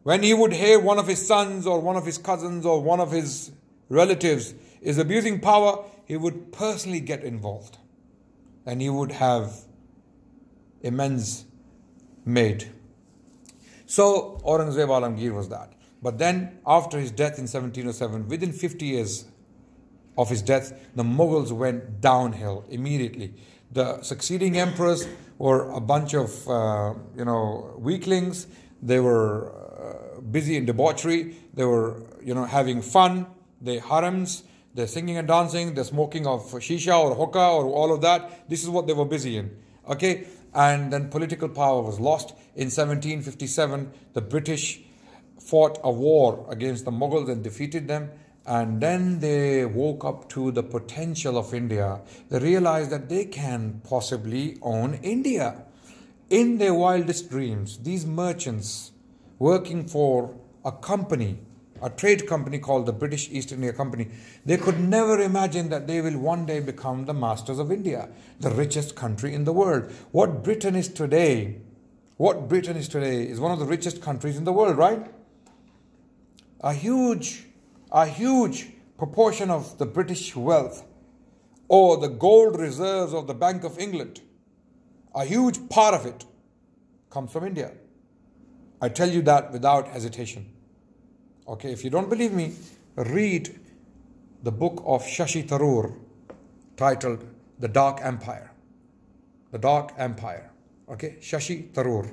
When he would hear one of his sons or one of his cousins or one of his relatives is abusing power, he would personally get involved. And he would have amends made. So Aurangzeb Alamgir was that. But then after his death in 1707, within 50 years of his death, the Mughals went downhill immediately. The succeeding emperors were a bunch of weaklings. They were busy in debauchery. They were having fun. They harems. They're singing and dancing. They're smoking of shisha or hookah or all of that. This is what they were busy in. Okay, and then political power was lost. In 1757, the British fought a war against the Mughals and defeated them. And then they woke up to the potential of India. They realized that they can possibly own India. in their wildest dreams, these merchants working for a company, a trade company called the British East India Company, they could never imagine that they will one day become the masters of India, the richest country in the world. What Britain is today is one of the richest countries in the world, right? A huge proportion of the British wealth or the gold reserves of the Bank of England, a huge part of it comes from India. I tell you that without hesitation. Okay, if you don't believe me, read the book of Shashi Tharoor titled The Dark Empire. The Dark Empire. Okay, Shashi Tharoor.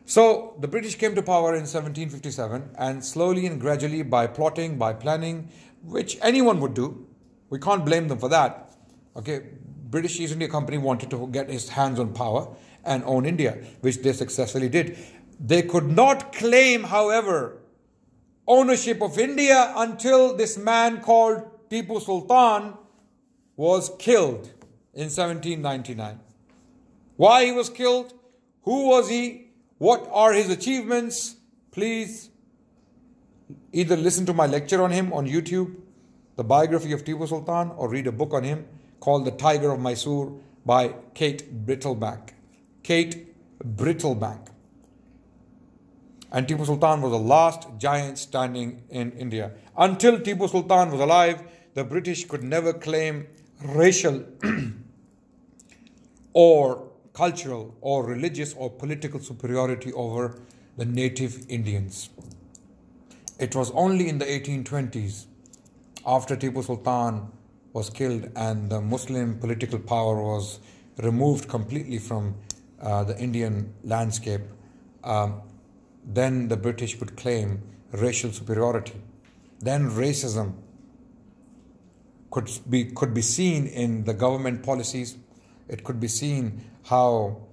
So the British came to power in 1757, and slowly and gradually, by plotting, by planning, which anyone would do, we can't blame them for that. Okay, British East India Company wanted to get his hands on power and own India, which they successfully did. They could not claim, however, ownership of India until this man called Tipu Sultan was killed in 1799. Why he was killed? Who was he? What are his achievements? Please either listen to my lecture on him on YouTube, the biography of Tipu Sultan, or read a book on him called The Tiger of Mysore by Kate Brittlebank. Kate Brittlebank. And Tipu Sultan was the last giant standing in India. Until Tipu Sultan was alive, the British could never claim racial or cultural or religious or political superiority over the native Indians. It was only in the 1820s, after Tipu Sultan was killed and the Muslim political power was removed completely from the Indian landscape, then the British could claim racial superiority. Then racism could be seen in the government policies. It could be seen how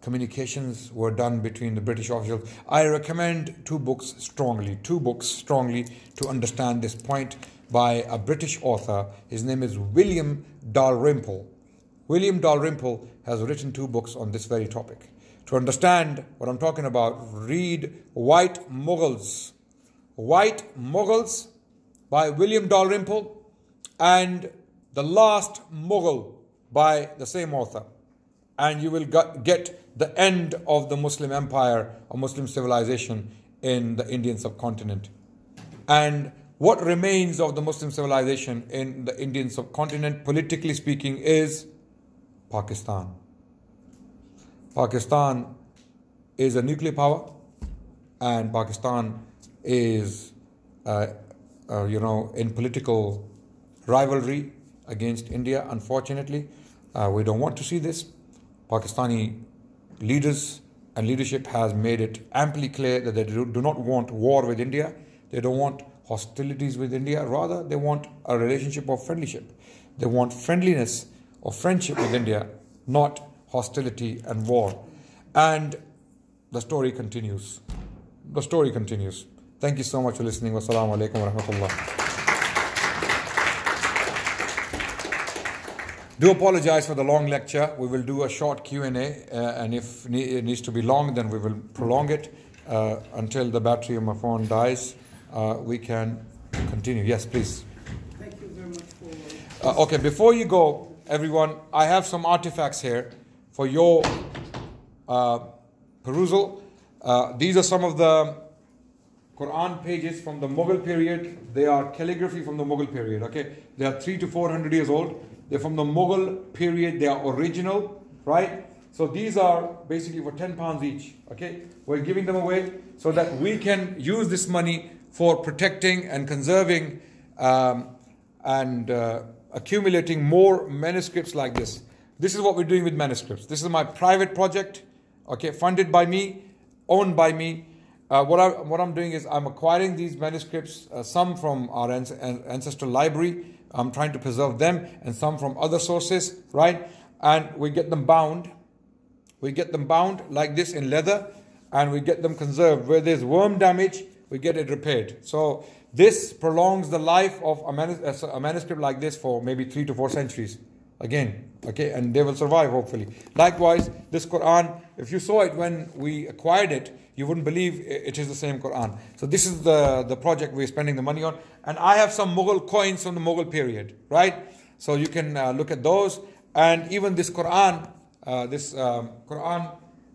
communications were done between the British officials. I recommend two books strongly to understand this point, by a British author. His name is William Dalrymple. William Dalrymple has written two books on this very topic. To understand what I'm talking about, read White Mughals. White Mughals by William Dalrymple, and The Last Mughal by the same author. And you will get the end of the Muslim empire or Muslim civilization in the Indian subcontinent. And what remains of the Muslim civilization in the Indian subcontinent, politically speaking, is Pakistan. Pakistan is a nuclear power, and Pakistan is, in political rivalry against India. Unfortunately, we don't want to see this. Pakistani leaders and leadership has made it amply clear that they do not want war with India. They don't want hostilities with India. Rather, they want a relationship of friendship. They want friendliness or friendship with India, not hostility and war. And the story continues. The story continues. Thank you so much for listening. Wassalamu alaikum wa rahmatullah. Do apologize for the long lecture. We will do a short Q&A, and if it needs to be long, then we will prolong it until the battery of my phone dies. We can continue. Yes, please. Thank you very much for... Okay, before you go, everyone, I have some artifacts here for your perusal. These are some of the Quran pages from the Mughal period. They are calligraphy from the Mughal period. Okay, they are 300 to 400 years old. They're from the Mughal period. They are original, right? So these are basically for £10 each. Okay, we're giving them away so that we can use this money for protecting and conserving and accumulating more manuscripts like this. This is what we're doing with manuscripts. This is my private project, okay, funded by me, owned by me. What I'm doing is I'm acquiring these manuscripts, some from our ancestral library. I'm trying to preserve them, and some from other sources, right? And we get them bound. We get them bound like this in leather, and we get them conserved. Where there's worm damage, we get it repaired. So this prolongs the life of a manuscript like this for maybe 3 to 4 centuries. again, okay, and they will survive hopefully. Likewise, this Quran, if you saw it when we acquired it, you wouldn't believe it is the same Quran. So this is the project we're spending the money on. And I have some Mughal coins from the Mughal period, right? So you can look at those. And even this Quran,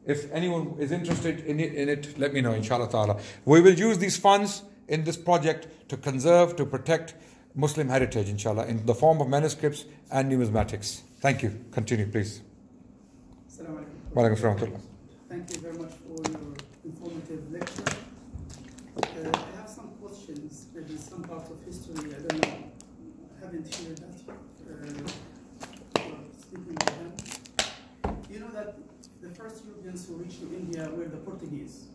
if anyone is interested in it, let me know, inshallah ta'ala. We will use these funds in this project to conserve, to protect Muslim heritage, inshallah, in the form of manuscripts and numismatics. Thank you. Continue, please. Assalamu alaikum. Wa alaikum assalam. Thank you very much for your informative lecture. I have some questions, maybe some part of history, I don't know, I haven't heard that speaking to them. You know that the first Europeans who reached to India were the Portuguese.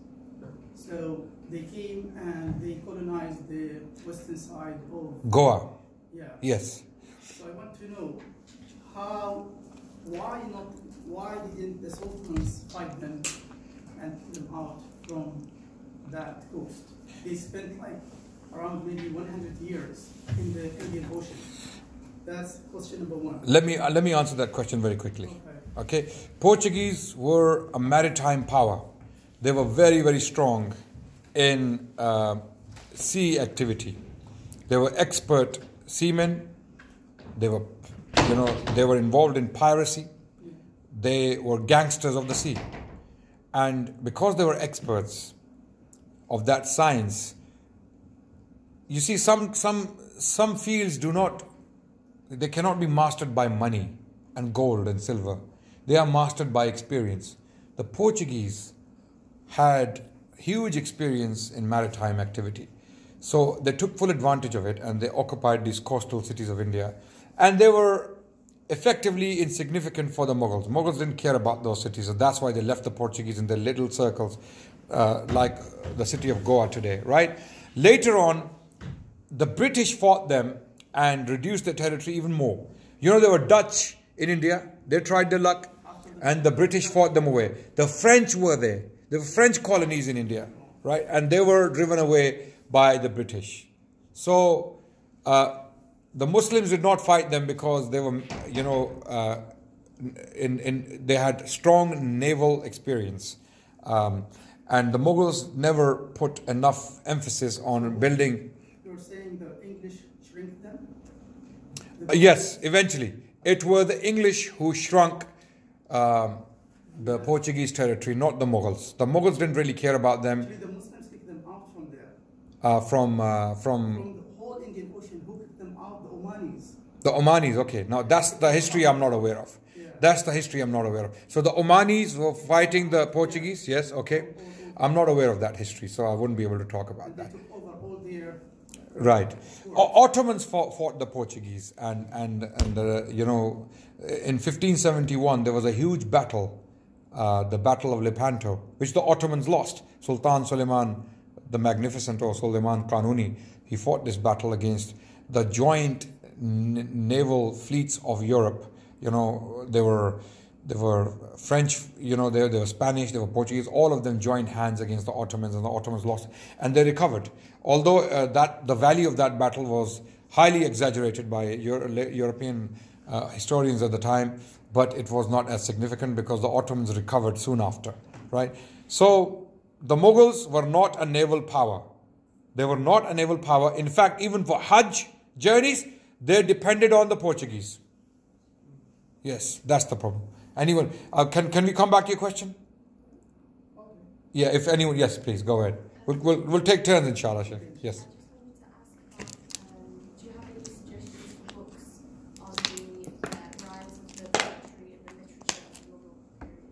So they came and they colonized the western side of Goa. Yeah. Yes. So I want to know why didn't the sultans fight them and put them out from that coast? They spent like around maybe 100 years in the Indian Ocean. That's question number one. Let me answer that question very quickly. Okay. Portuguese were a maritime power. They were very, very strong in sea activity. They were expert seamen. They were involved in piracy. They were gangsters of the sea. And because they were experts of that science, you see, some fields they cannot be mastered by money and gold and silver. They are mastered by experience. The Portuguese had huge experience in maritime activity. So they took full advantage of it and they occupied these coastal cities of India. And they were effectively insignificant for the Mughals. Mughals didn't care about those cities, and that's why they left the Portuguese in their little circles, like the city of Goa today, right? Later on, the British fought them and reduced their territory even more. You know, there were Dutch in India. They tried their luck, and the British fought them away. The French were there. There were French colonies in India, right? And they were driven away by the British. So the Muslims did not fight them because they were, they had strong naval experience. And the Mughals never put enough emphasis on building. You're saying the English shrink them? Yes, eventually. It were the English who shrunk the Portuguese territory, not the Mughals. The Mughals didn't really care about them. Actually, the Muslims kicked them out from there. From the whole Indian Ocean, who kicked them out? The Omanis. The Omanis, okay. Now that's the history I'm not aware of. Yeah. That's the history I'm not aware of. So the Omanis were fighting the Portuguese, yes, okay. I'm not aware of that history, so I wouldn't be able to talk about And that. they took over all their... Right. Ottomans fought the Portuguese, and in 1571 there was a huge battle, the Battle of Lepanto, which the Ottomans lost. Sultan Suleiman the Magnificent, or Suleiman Kanuni, he fought this battle against the joint naval fleets of Europe. You know, they were French, they were Spanish, they were Portuguese. All of them joined hands against the Ottomans, and the Ottomans lost, and they recovered. Although the value of that battle was highly exaggerated by European historians at the time, but it was not as significant because the Ottomans recovered soon after, right? So the Mughals were not a naval power. They were not a naval power. In fact, even for Hajj journeys, they depended on the Portuguese. Yes, that's the problem. Anyone, can we come back to your question? Okay. Yeah, if anyone, yes, please, go ahead. We'll take turns, inshallah, Sheikh. Yes. I just wanted to ask about, do you have any suggestions for books on the rise of the poetry and the literature of the Mughal period?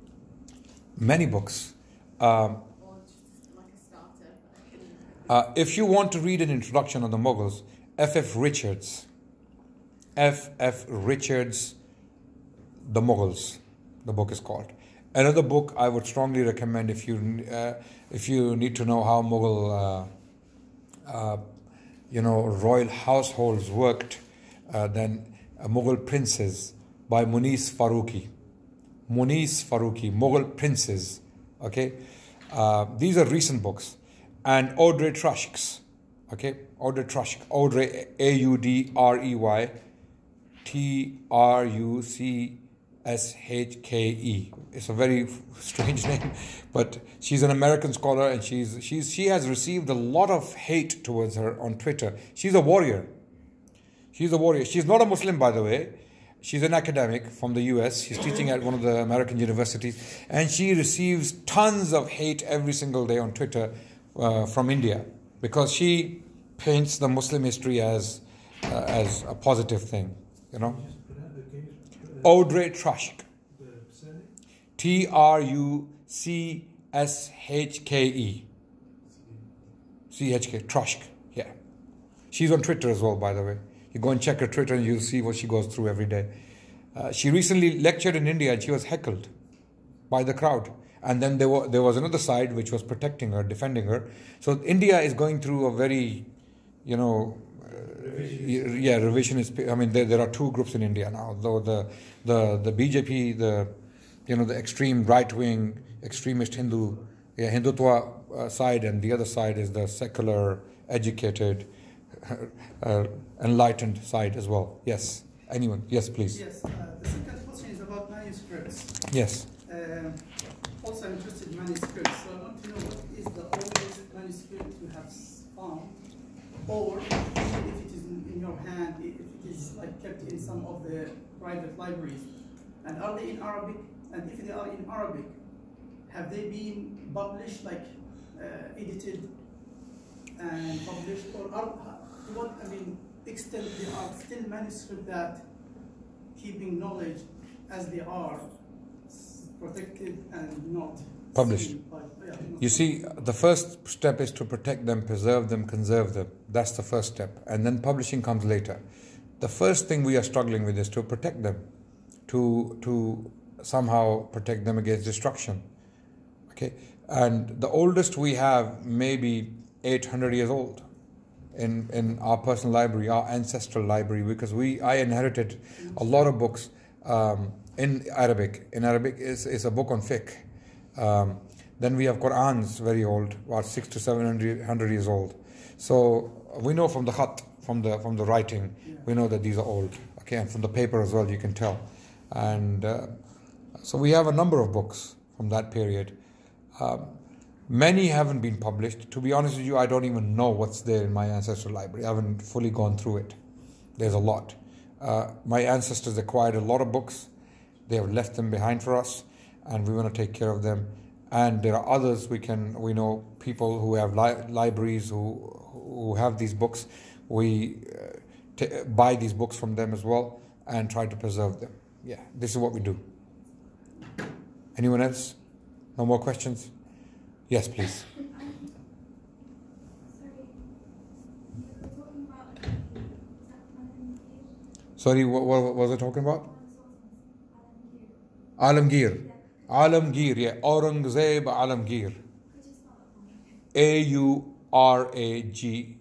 Many books. Or just like a starter? If you want to read an introduction on the Mughals, F.F. Richards, The Mughals, the book is called. Another book I would strongly recommend if you need to know how Mughal royal households worked, then Mughal Princes by Munis Farooqi, Mughal Princes. Okay, these are recent books. And Audrey Trushk's, okay, Audrey Audrey, Audrey, Trucshke. It's a very strange name, but she's an American scholar, and she has received a lot of hate towards her on Twitter. She's a warrior. She's a warrior. She's not a Muslim, by the way. She's an academic from the US. She's teaching at one of the American universities, and she receives tons of hate every single day on Twitter from India, because she paints the Muslim history as a positive thing, you know. Audrey Trushke. Trucshke. Trushke, yeah. She's on Twitter as well, by the way. You go and check her Twitter and you'll see what she goes through every day. She recently lectured in India and she was heckled by the crowd. And then there was another side which was protecting her, defending her. So India is going through a very, you know, revisionist. I mean, there are two groups in India now. Though the BJP, the extreme right-wing extremist Hindutva side, and the other side is the secular, educated, enlightened side as well. Yes. Anyone? Yes, please. Yes. The second question is about manuscripts. Yes. Also interested in manuscripts. So I want to know what is the oldest manuscript you have found, or if it is in your hand, if it is like kept in some of the private libraries, and are they in Arabic? And if they are in Arabic, have they been published, like edited and published, or to what extent they are still manuscript that keeping knowledge as they are protected and not published? You see, the first step is to protect them, preserve them, conserve them. That's the first step, and then publishing comes later. The first thing we are struggling with is to protect them, to somehow protect them against destruction. Okay, and the oldest we have may be 800 years old in our personal library, our ancestral library, because I inherited a lot of books in Arabic. In Arabic is a book on fiqh. Then we have Qur'ans, very old, about 600 to 700 years old. So we know from the khat, from the writing, we know that these are old. Okay, and from the paper as well, you can tell. And so we have a number of books from that period. Many haven't been published. To be honest with you, I don't even know what's there in my ancestral library. I haven't fully gone through it. There's a lot. My ancestors acquired a lot of books. They have left them behind for us, and we want to take care of them. And there are others we know people who have libraries who have these books. We buy these books from them as well and try to preserve them. Yeah, this is what we do. Anyone else? No more questions? Yes, please. Sorry, what was I talking about? Alamgir. Alamgir, yeah. Aurangzeb Alamgir. Aurangzeb.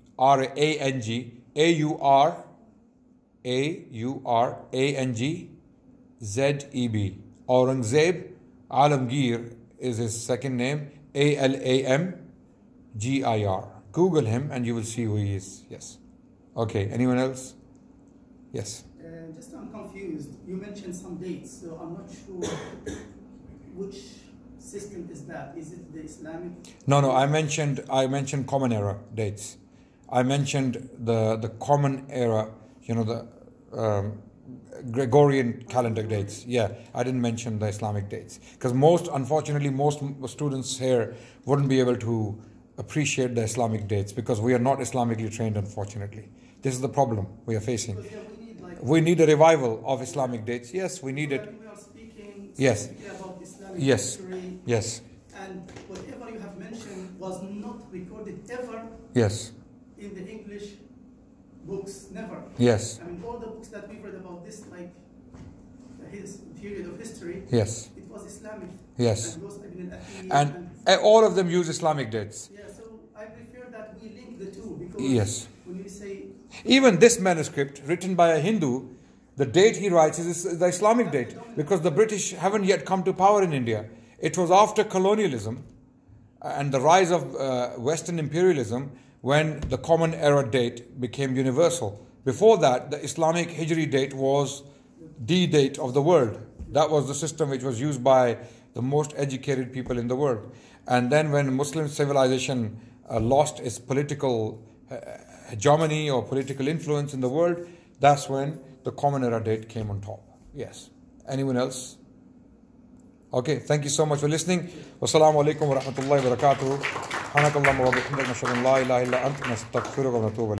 Aurangzeb Alamgir is his second name. Alamgir. Google him and you will see who he is. Yes. Okay. Anyone else? Yes. Just I'm confused. You mentioned some dates, so I'm not sure which system is that. Is it the Islamic? No. I mentioned common era dates. I mentioned the common era. The Gregorian calendar dates. Yeah, I didn't mention the Islamic dates because unfortunately, most students here wouldn't be able to appreciate the Islamic dates because we are not Islamically trained, unfortunately. This is the problem we are facing. We need a revival of Islamic dates. Yes, we need it. We are speaking yes. About Islamic history. Yes. And whatever you have mentioned was not recorded ever. Yes. In the English books, never. Yes. All the books that we read about this, like his period of history. Yes. It was Islamic. Yes. And all of them use Islamic dates. Yeah. So I prefer that we link the two because yes. When we say even this manuscript written by a Hindu, the date he writes is the Islamic date because the British haven't yet come to power in India. It was after colonialism and the rise of Western imperialism when the common era date became universal. Before that, the Islamic Hijri date was the date of the world. That was the system which was used by the most educated people in the world. And then when Muslim civilization lost its political hegemony or political influence in the world, that's when the Common Era date came on top. Yes. Anyone else? Okay, thank you so much for listening. Wassalamu alaikum wa rahmatullahi wa barakatuh.